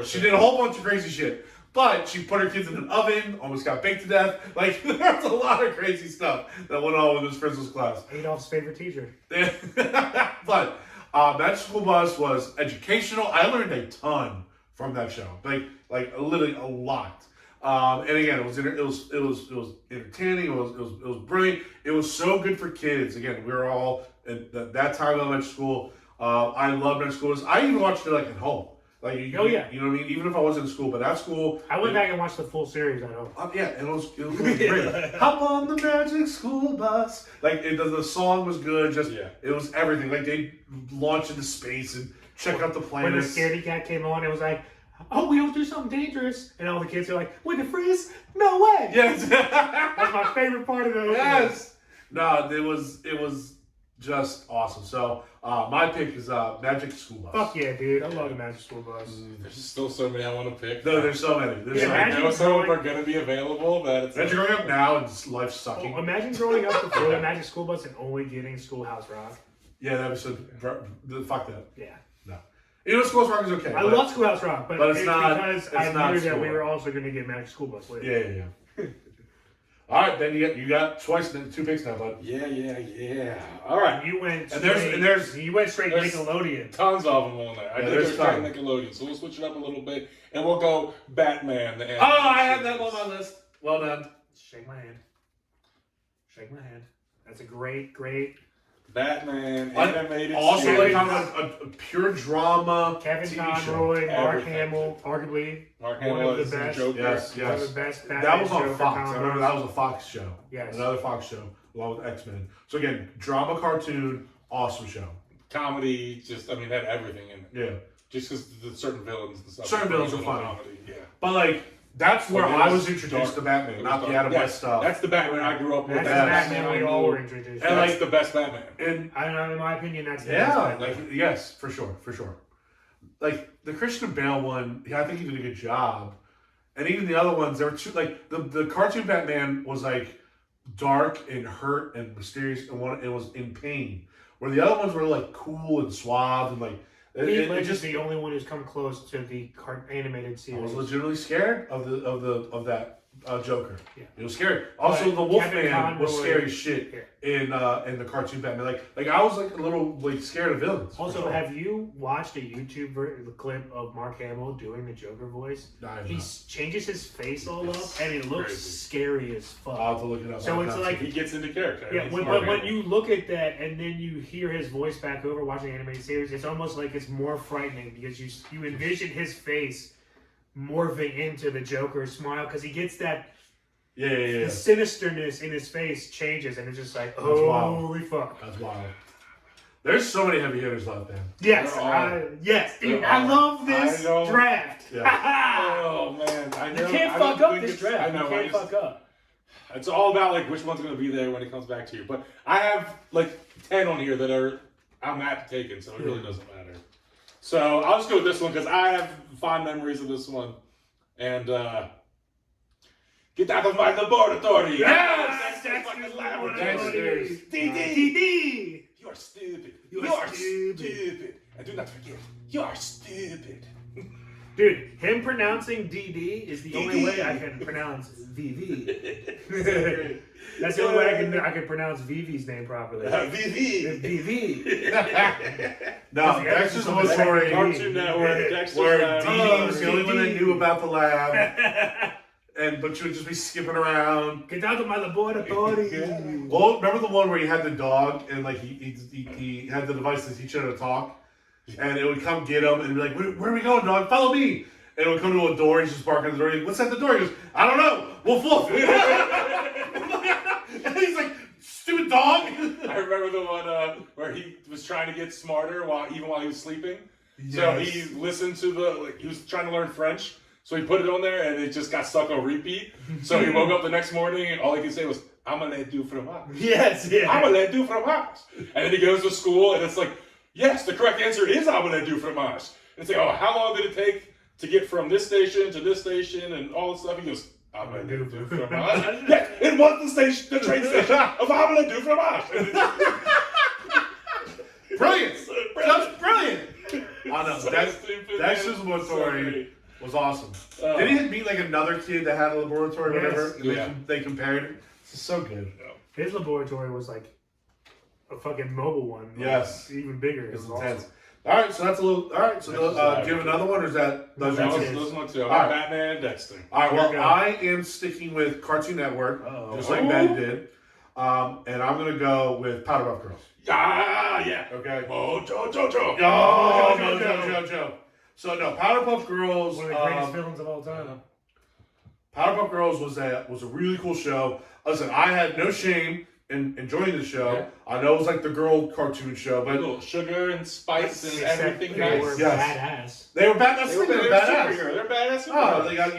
She did a whole bunch of crazy shit. But she put her kids in an oven, almost got baked to death. There's a lot of crazy stuff that went on with Miss Frizzle's class. Adolf's favorite teacher. But Magic School Bus was educational. I learned a ton from that show, literally a lot. And again, it was entertaining. It was brilliant. It was so good for kids. Again, we were all at that time in elementary school. I loved Magic School Bus. I even watched it at home. You know what I mean? Even if I wasn't in school, but at school, I went back and watched the full series at home. Yeah, and it was great. Hop on the Magic School Bus. The song was good. It was everything. They launched into space and check out the planets. When the scaredy cat came on, it was like, "Oh, we don't do something dangerous," and all the kids are like, "With the frizz? No way!" Yes, that's my favorite part of the opening. Yes. No, it was just awesome. So my pick is Magic School Bus. Fuck yeah, dude! I love the Magic School Bus. There's still so many I want to pick. No, there's so many. I know some of them are going to be available. Imagine growing up now and just life sucking. Imagine growing up before the Magic School Bus and only getting Schoolhouse Rock. Yeah, that was fuck that. Yeah. No. Schoolhouse Rock is okay. I love Schoolhouse Rock, but it's not because I knew that we were also going to get Magic School Bus later. Yeah. All right, then you got two picks now, bud. Yeah. All right, you went straight there's Nickelodeon. Tons of them on there. I think there's straight Nickelodeon, so we'll switch it up a little bit, and we'll go Batman. I have that on my list. Well done. Shake my hand. That's a great. Batman animated also series. a pure drama. Kevin TV Conroy, show. Mark Hamill, arguably one of the the best. Joker. Yes. One of the best. That was on Joker Fox. I combos. remember that was a Fox show. Yes. Another Fox show along with X-Men. So again, drama, cartoon, awesome show. Comedy, had everything in it. Yeah. Just because the certain villains and stuff. Certain villains were funny. Comedy, yeah. But that's where I was introduced to Batman, not the Adam West stuff. That's the Batman I grew up with. That's the Batman we all were introduced to. And that's the best Batman. And I don't know, in my opinion, that's the yeah, best Batman. yes, for sure. like the Christian Bale one, I think he did a good job. And even the other ones, they were too like the cartoon Batman was like dark and hurt and mysterious and it was in pain. Where the other ones were like cool and suave and like Heath just the only one who's come close to the animated series. I was legitimately scared of that Joker. Yeah. It was scary. Also, the Wolfman was Conroy, scary as shit in the cartoon Batman. Like I was like a little like scared of villains. Also, have you watched a YouTube clip of Mark Hamill doing the Joker voice? No, he changes his face all up, and it looks scary as fuck. I'll have to look it up. So it's like he gets into character. Yeah, when you look at that and then you hear his voice back over watching the animated series, it's almost like it's more frightening because you envision his face morphing into the Joker's smile because he gets that. The sinisterness in his face changes, and it's just like, holy fuck. That's wild. There's so many heavy hitters left, man. Yes, dude, I love this draft. Yeah. Oh man, I know. You can't fuck up this draft. I know. You can't fuck up. It's all about like which one's going to be there when it comes back to you. But I have like 10 on here that I'm not taken, so it really doesn't matter. So I'll just go with this one because I have fond memories of this one, and. Get out of my laboratory! Yes! Dexter's laboratory! DD! You are stupid. You are stupid. And do not forget, you are stupid. Dude, him pronouncing DD is the only way I can pronounce VV. That's the only way I can pronounce Vivi's name properly. VV. No, Dexter's Laboratory. Cartoon Network. Dexter's where DD was the only one that knew about the lab. But you would just be skipping around. Get out of my laboratory. Well, remember the one where you had the dog and like he had the device to teach him to talk, and it would come get him and be like, "Where are we going, dog? Follow me!" And it would come to a door. He's just barking at the door. He's like, "What's at the door?" He goes, "I don't know. Wolf, wolf." And he's like, "Stupid dog." I remember the one where he was trying to get smarter while he was sleeping. Yes. So he listened to he was trying to learn French. So he put it on there, and it just got stuck on repeat. So he woke up the next morning, and all he could say was, "Omelette du fromage." Yes, yeah. Omelette du fromage. And then he goes to school, and it's like, yes, the correct answer is omelette du fromage. And it's like, oh, how long did it take to get from this station to this station and all this stuff? He goes, omelette du fromage. Yeah, it was the train station of omelette du fromage. Brilliant. Just brilliant. I know. Dexter's So Laboratory was awesome. Did he meet like another kid that had a laboratory or whatever? Yeah. And they compared. It's so good. His laboratory was like a fucking mobile one. Yes. Even bigger. It's awesome. intense. All right, so that's a little. All right, so do you have another one, or is that those are two? Those are two. All right. Batman and Dexter. All right, well, I am sticking with Cartoon Network, just like Ben did, and I'm gonna go with Powderpuff Girls. Yeah. Okay. Mojo. Joe. So no, Powderpuff Girls. One of the greatest villains of all time. Powderpuff Girls was a really cool show. Listen, I had no shame in enjoying the show. Yeah. I know it was like the girl cartoon show, but A little sugar and spice and Except everything they nice. were Yes. badass. They were badass. They were badass. They're badass. Oh, they got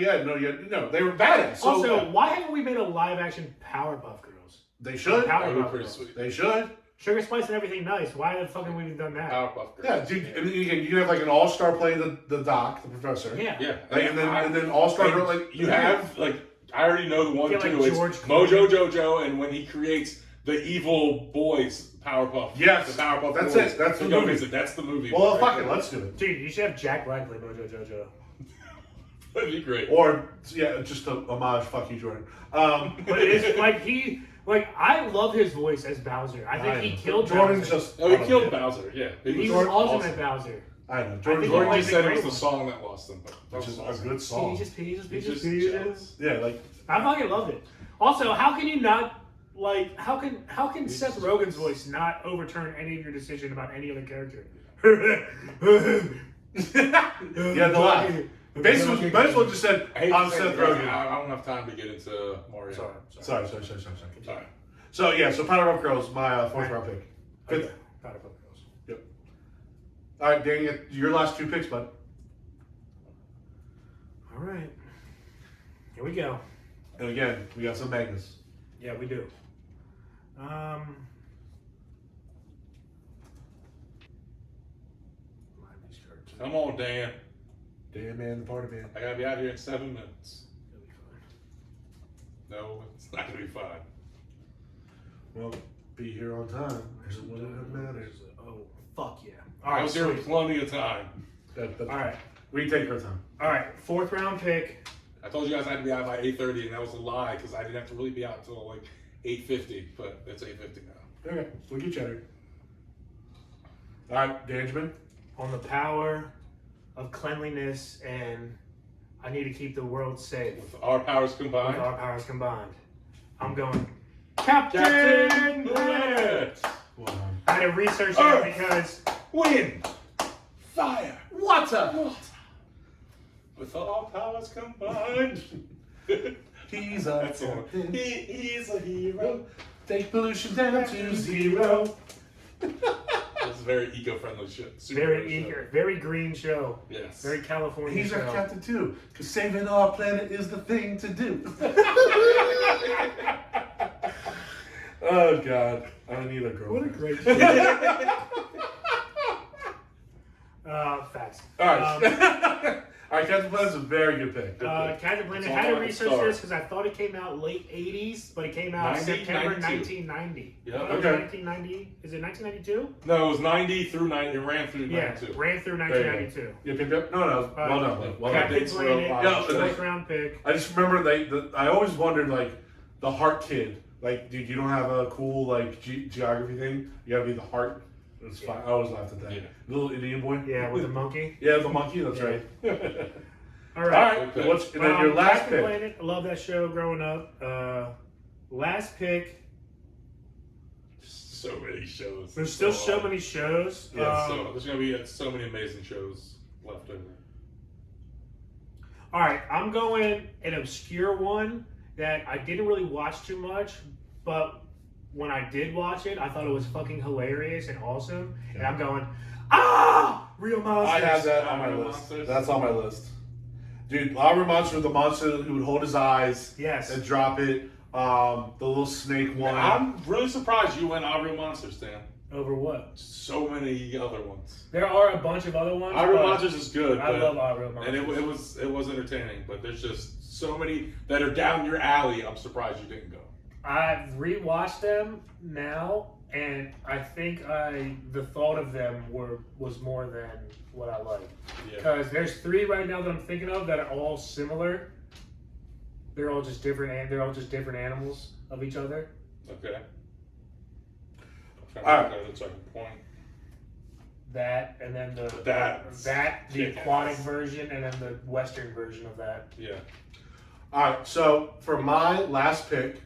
they were badass. So, Also, why haven't we made a live action Powerpuff Girls? they should. Powerpuff pretty Girls. sweet. They should. Sugar, spice, and everything nice. Why the fuck haven't we done that? Powerpuff Girls. Yeah, dude. And you can have like an all-star play the doc, the professor. Yeah. Yeah. Like, and then all-star girl like You have like I already know the one Get, like, too. It's George Mojo Jojo, and when he creates the evil boys Powerpuff. Yes. The Powerpuff That's Boys. it. That's the Go movie. visit. That's the movie. Well, right fuck it. there. Let's do it. Dude, you should have Jack Black play Mojo Jojo. That'd be great. Or just a homage. Fuck you, Jordan. But it's like I love his voice as Bowser. I think he killed Jordan's Bowser. just. Oh, he killed Bowser. Yeah. He's Jordan awesome awesome. at Bowser. I know. I Jordan think Jordan he just might said be it was great the song that lost him, but that Which was is a awesome. good song. Peaches. He's just jealous. Yeah, like I fucking loved it. Also, how can you not like? How can Seth Rogen's voice not overturn any of your decision about any other character? yeah, the laugh. Basically, might as well just said I hate to I'm say Seth it, but Rogen. I don't have time to get into Mario. Sorry. Sorry. Sorry. So yeah, so Powderpuff Girls, my fourth round pick. Fifth. Okay. Powderpuff Girls. Yep. All right, Danny, your last two picks, bud. All right. Here we go. And again, we got some magnets. Yeah, we do. Come on, Dan. Dan Man, the party man. I gotta be out here in 7 minutes. No, it's not gonna be fine. Well, be here on time. Is what it matters. Oh, fuck yeah. All I right, was here with sweet. plenty of time. All right. We take our time. All right, 4th round pick. I told you guys I had to be out by 8:30, and that was a lie because I didn't have to really be out until like 8:50. But it's 8:50 now. Okay, we'll get cheddar. All right, Danjamin. On the power of cleanliness, and I need to keep the world safe. With our powers combined. With our powers combined. I'm going Captain Planet. Wow. I had to research that because Wind, fire, Whatsup? with all powers combined. He's a That's all. captain. He's a hero. Take pollution down to 0. It's a very eco-friendly shit. very eager, very green show. Yes. Very California He's show. our captain too, because saving our planet is the thing to do. Oh God, I need a girl. What a great show. Facts. All right. All right, Captain Planet's a very good pick. Good pick. Captain Planet, It's had to all about the research star. this because I thought it came out late 80s, but it came out 90, September 92. 1990. Yeah, okay. 1990. Is it 1992? No, it was 90 through 90. It ran through Yeah, 92. ran through There you go. 1992. Yep. No, well done. Well done. Captain Big Swirl Planet, Bob. Yeah, 4th round pick. I just remember I always wondered like the heart kid. Like, dude, you don't have a cool like geography thing. You gotta be the heart. It's fine. I always laughed at that. Yeah. Little Indian boy. Yeah, with the monkey. Yeah, the monkey. That's Yeah. right. All All right. right. Okay. And then your last Captain pick. Planet, I love that show growing up. Last pick. So many shows. There's still so many shows. Yeah, so there's gonna be so many amazing shows left over. All right, I'm going an obscure one that I didn't really watch too much, but when I did watch it, I thought it was fucking hilarious and awesome. And I'm going, Real Monsters. I have that on my Real list. Monsters. That's on my list. Dude, Real Monster, the monster who would hold his eyes Yes. and drop it. The little snake one. I'm really surprised you went Real Monsters, Dan. Over what? So many other ones. There are a bunch of other ones. Real but Monsters is good. I but, love Real Monsters. and it was entertaining, but there's just so many that are down your alley. I'm surprised you didn't go. I've rewatched them now, and I think the thought of them was more than what I like. Yeah. Because there's 3 right now that I'm thinking of that are all similar. They're all just different, and they're all just different animals of each other. Okay. I'm All trying to look at it so I can point. That, and then the Kick-ass. aquatic version, and then the western version of that. Yeah. All right, so for my last pick,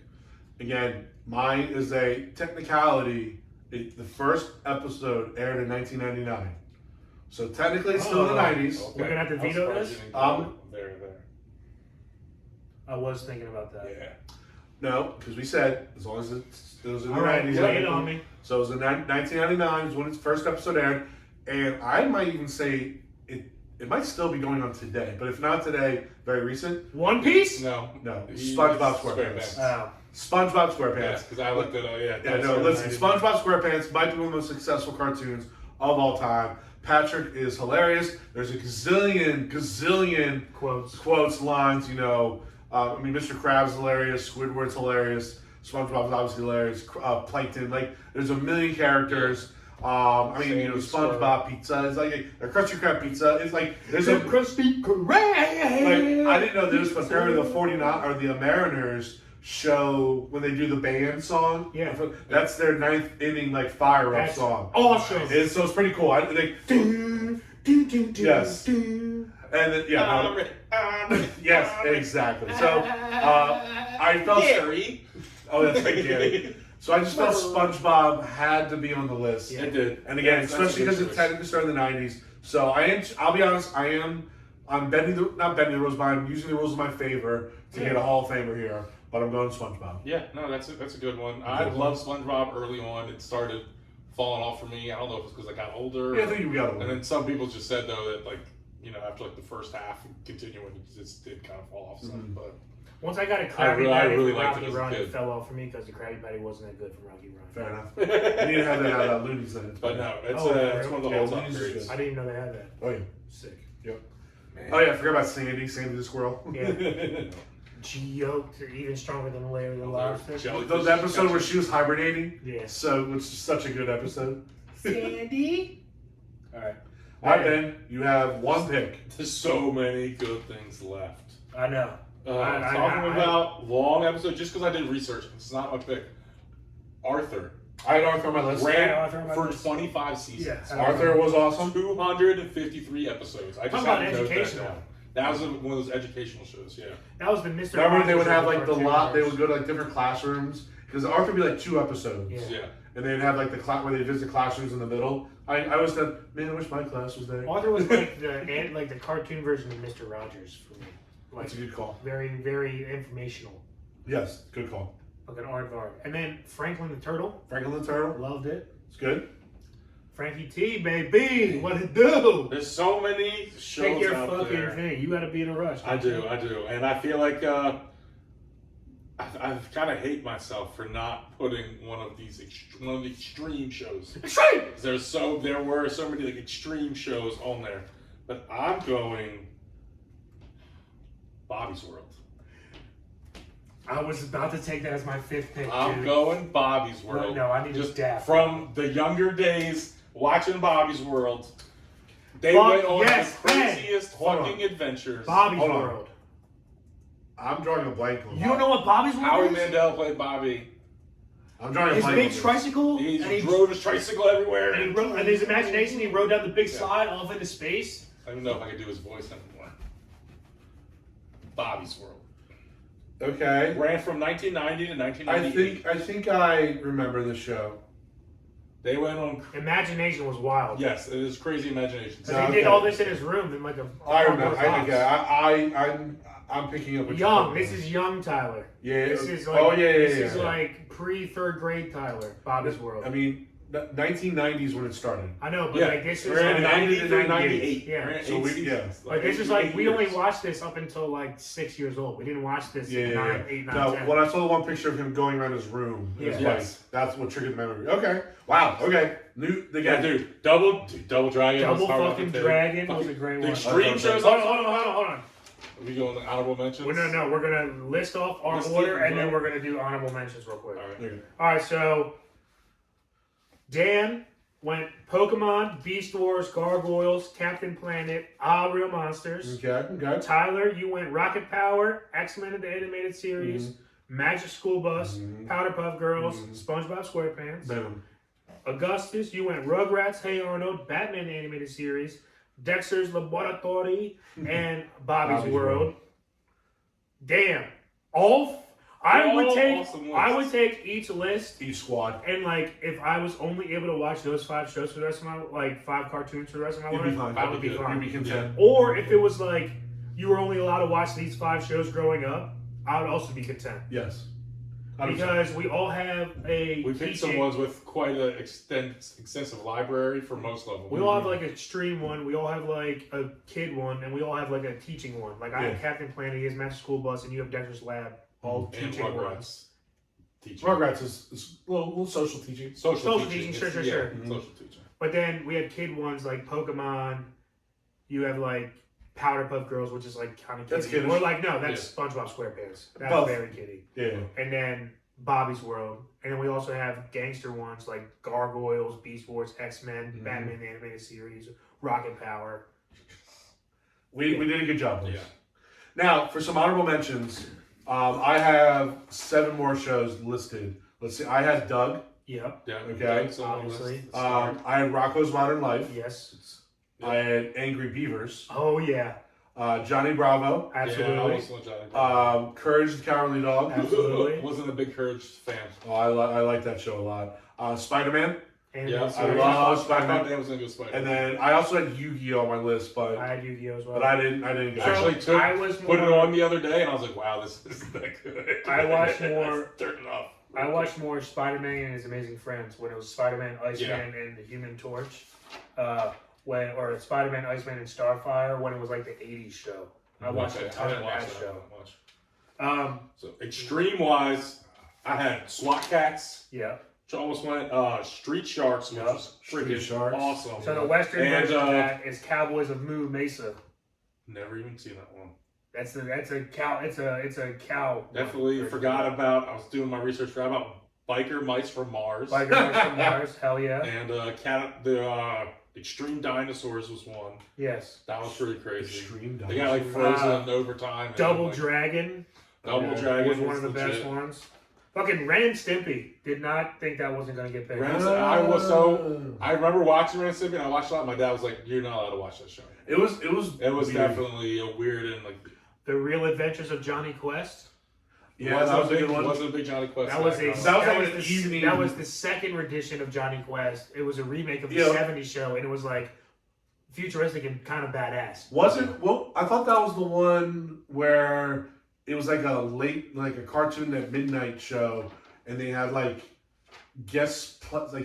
again, mine is a technicality. The first episode aired in 1999. So technically it's still in the 90s. Okay. We're gonna have to I'm veto surprised this? you didn't go there. I was thinking about that. Yeah. No, because we said as long as it was in the All right, 90s. lay it on me. So it was in 1999 is when its first episode aired. And I might even say it might still be going on today. But if not today, very recent. One Piece? No. No, He- SpongeBob SquarePants. Oh. SpongeBob Yeah, SquarePants. because I looked at Yeah, that's no, right. listen, SpongeBob SquarePants might be one of the most successful cartoons of all time. Patrick is hilarious. There's a gazillion Quotes. lines, I mean, Mr. Krabs is hilarious, Squidward's hilarious, SpongeBob's obviously hilarious, Plankton, like, there's a million characters. I mean, SpongeBob pizza is like a Krusty Krab pizza. It's like there's a Krusty Krab. like I didn't know this, but apparently the 49 or the Mariners show when they do the band song. Yeah. That's their 9th inning like fire up That's song. awesome. So it's pretty cool. Yes. And then yes, exactly. So I felt Gary. Oh, that's like Gary. So I just felt SpongeBob had to be on the list. It did. And again, That's especially a good because it choice. technically started in the 90s. So I'll be honest, I'm not bending the rules, but I'm using the rules in my favor to get a Hall of Famer here. But I'm going SpongeBob. Yeah, no, that's a good one. I loved SpongeBob early on. It started falling off for me. I don't know if it's because I got older. Yeah, I think you got And it. then some people just said though that after the first half and continuing, it just did kind of fall off some. Mhm. But Once I got a I Krabby really Patty from liked it Rocky as a Run, kid. it fell off for me because the Krabby Patty wasn't that good from Rocky Run. Fair enough. You need to have that Looney's in it. But no, it's, Oh, it's one of the yeah, all-time Looney's is greats. I didn't even know they had that. Oh yeah. Sick. Yep. Man. Oh yeah, I forgot about Sandy the squirrel. Yeah. Yoked, even stronger than Larry the Lobster. Jellyfish The episode where catcher. she was hibernating. Yeah. So which is such a good episode. Sandy. All right. All right, Ben, you have one pick. There's so many good things left. I know. Talking about long episode, just because I did research, it's not my pick. Arthur I had Arthur on my list. ran Arthur on my for list. 25 seasons. Yeah. Arthur was awesome. 253 episodes. I just Talk about had to note that educational. down. That was one of those educational shows, yeah. That was the Mr. Remember they would Rogers have of like the cartoon lot. They verse. would go to like different classrooms because Arthur would be like 2 episodes. Yeah. Yeah. And they'd have like the class where they visit classrooms in the middle. I always said, man, I wish my class was there. Arthur was like the cartoon version of Mr. Rogers for me. Like That's a good call. very, very informational. Yes, good call. Like an aardvark. And then Franklin the Turtle. Franklin the Turtle. Loved it. It's good. Frankie T, baby. What it do? There's so many shows Take your out fucking there. thing. You gotta be in a rush. I do. And I feel like I kind of hate myself for not putting one of the extreme shows. Extreme! There were so many like extreme shows on there, but I'm going Bobby's World. I was about to take that as my 5th pick. I'm dude. going Bobby's World. No, I need just to dap. from the younger days watching Bobby's World. They Bob- went on yes, the craziest Hold on. fucking adventures. Bobby's Hold on. World. I'm drawing a blank on You don't know what Bobby's World Howie is? Mandel played Bobby. I'm drawing a His blank big on this. tricycle, He and he drove his tricycle everywhere. and he rode, and his imagination, he rode down the big slide off into space. I don't know if I could do his voice anymore. Bobby's World. Okay. Ran from 1990 to 1998. I think I remember the show. They went on. Imagination was wild. Yes, it is crazy imagination. Because he did all this in his room in like a. I remember. box. I'm picking up what Young. you're This is young Tyler. Yeah. This is like. Oh yeah. This yeah, is yeah. like pre-3rd grade Tyler. Bobby's World. I mean, 1990s when it started. I know, but Yeah, like this is we're in like, 90 to 98. Yeah. We're in So we- 8 yeah. seasons. Like this is like 8 we only years. watched this up until like 6 years old. We didn't watch this Yeah. at yeah, 9, yeah. 8, 9, No, 10. when I saw the one picture of him going around his room, it was Yeah. like, Yes. that's what triggered the memory. Okay. Wow. Okay. New. Yeah, dude. Double Dragon. Double was hard on fucking the Dragon thing. was a great The one. extreme Okay. shows. Hold on. Are we going to honorable mentions? Well, no, we're gonna list off our List order, it, and then bro. we're gonna do honorable mentions real quick. All right. Okay. All right, so Dan went Pokemon, Beast Wars, Gargoyles, Captain Planet, Real Monsters. Okay. Tyler, you went Rocket Power, X-Men of the Animated Series, Magic School Bus, Powderpuff Girls, SpongeBob SquarePants. Venom. Augustus, you went Rugrats, Hey Arnold, Batman the Animated Series, Dexter's Laboratory, and Bobby's World. Damn. I would awesome lists. take each list Each squad. and like if I was only able to watch those 5 shows for the rest of my 5 cartoons for the rest of my You'd be life, fine. I would be You'd fine. You'd be content. Or if it was like you were only allowed to watch these 5 shows growing up, I would also be content. Yes. 100%. Because we all have a We picked some teaching. ones with quite an extensive library for most of them. We all have like an extreme one. We all have like a kid one, and we all have like a teaching one. Like I have Yeah. Captain Planet, he has Magic School Bus, and you have Dexter's Lab. All and teaching ones. Rugrats. Teaching. Rugrats is a little social teaching. Social teaching, sure, It's- sure. yeah, Social teaching. But then we have kid ones like Pokemon. You have like Powderpuff Girls, which is like kind of That's kiddie. kiddish. Or like no, that's SpongeBob SquarePants. That's Both. very kiddie. Yeah. And then Bobby's World, and then we also have gangster ones like Gargoyles, Beast Wars, X-Men, Batman the Animated Series, Rocket Power. We did a good job with Yeah. this. Now, for some honorable mentions, I have 7 more shows listed. Let's see. I had Doug. Yep. Yeah. Okay. So Obviously. I had Rocco's Modern Life. Yes. I had Angry Beavers. Oh yeah. Johnny Bravo. Absolutely. Yeah, I was on Johnny. Courage the Cowardly Dog. Absolutely. Wasn't a big Courage fan. Oh, I like that show a lot. Spider-Man. And Yeah, so I love I thought Spider-Man. Dan was gonna go Spider. And then I also had Yu-Gi-Oh on my list, but I had Yu-Gi-Oh as well. I didn't go. So, Actually I was put it more- on the other day, and I was like, "Wow, this isn't that good." I watched more- Turn it off. I watched more Spider-Man and His Amazing Friends when it was Spider-Man, Iceman, Yeah. and the Human Torch. Or Spider-Man, Iceman, and Starfire when it was like the '80s show. I watched a ton of didn't watch that show. much. So extreme wise, I had SWAT cats. Yeah. Which almost went Street Sharks, which was freaking Sharks. awesome. So the Western And, version of that is Cowboys of Moo Mesa. Never even seen that one. That's a cow. It's a cow. Definitely forgot about. I was doing my research. Forgot about Biker Mice from Mars. Biker Mice from Mars. Hell yeah. And Extreme Dinosaurs was one. Yes. That was pretty crazy. Extreme They got like frozen overtime. Double Dragon. Double Dragon was one of the best ones. Fucking Ren and Stimpy. Did not think that wasn't gonna get picked. I remember watching Ren and Stimpy, and I watched a lot. My dad was like, "You're not allowed to watch that show." It was definitely a weird and like The Real Adventures of Johnny Quest. Yeah, that was a good one. Wasn't a big Johnny Quest. That was evening. That was the second rendition of Johnny Quest. It was a remake of the '70s show, and it was like futuristic and kind of badass. Wasn't well? I thought that was the one where it was like a cartoon at midnight show, and they had like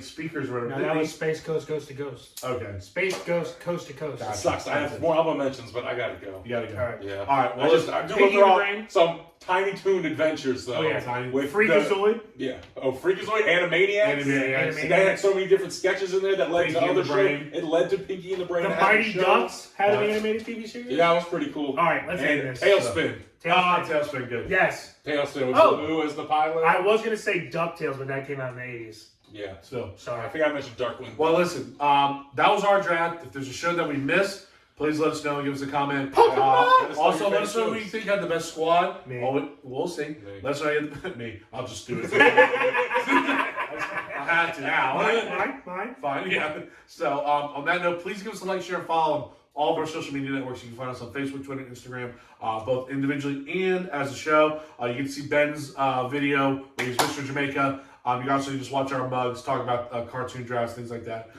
speakers or whatever. No, that was Space Ghost Coast to Ghost. Okay. Space Ghost Coast to Coast. It sucks. I have more album mentions, but I gotta go. You gotta go. All right. Yeah. All right. Well, I do look some Tiny Toon adventures though. Oh, yeah. With Freakazoid. Freakazoid, Animaniacs. Animaniacs. They had so many different sketches in there that led Pinky to and other the Brain. shit. It led to Pinky and the Brain. The Mighty Ducks had an animated TV series. Yeah, that was pretty cool. All right, let's end this. Tailspin. Tailspin, good. Yes. Tailspin was Boo as the pilot. I was gonna say DuckTales, but that came out in the '80s. Yeah. So Sorry. I think I mentioned Darkwing. well, listen. That was our draft. If there's a show that we missed, please let us know. Give us a comment. Also, let us know who you think had the best squad. Me. Oh, we'll see. Me. Let us know. Me. I'll just do it. I have to now. Mine. Fine. Yeah. So on that note, please give us a like, share, and follow on all of our social media networks. You can find us on Facebook, Twitter, Instagram, both individually and as a show. You can see Ben's video where he's Mr. Jamaica. You can also just watch our mugs, talk about cartoon drafts, things like that.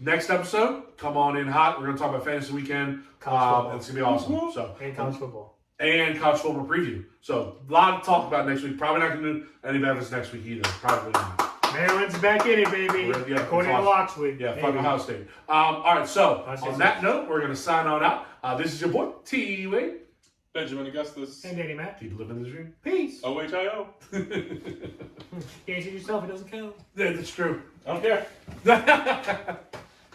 Next episode, come on in hot. We're going to talk about Fantasy Weekend. It's going to be awesome. So And college football. And college football preview. So a lot to talk about next week. Probably not going to do any Memphis next week either. Probably not. Maryland's back in it, baby. According to Locks Week. Yeah, fuck Ohio State. All right, so on that note, we're going to sign on out. This is your boy, T.Wade. Benjamin Augustus. And DannyMatt. Keep living the dream. Peace. OHIO. Can't see yourself, it doesn't count. Yeah, that's true. I don't care.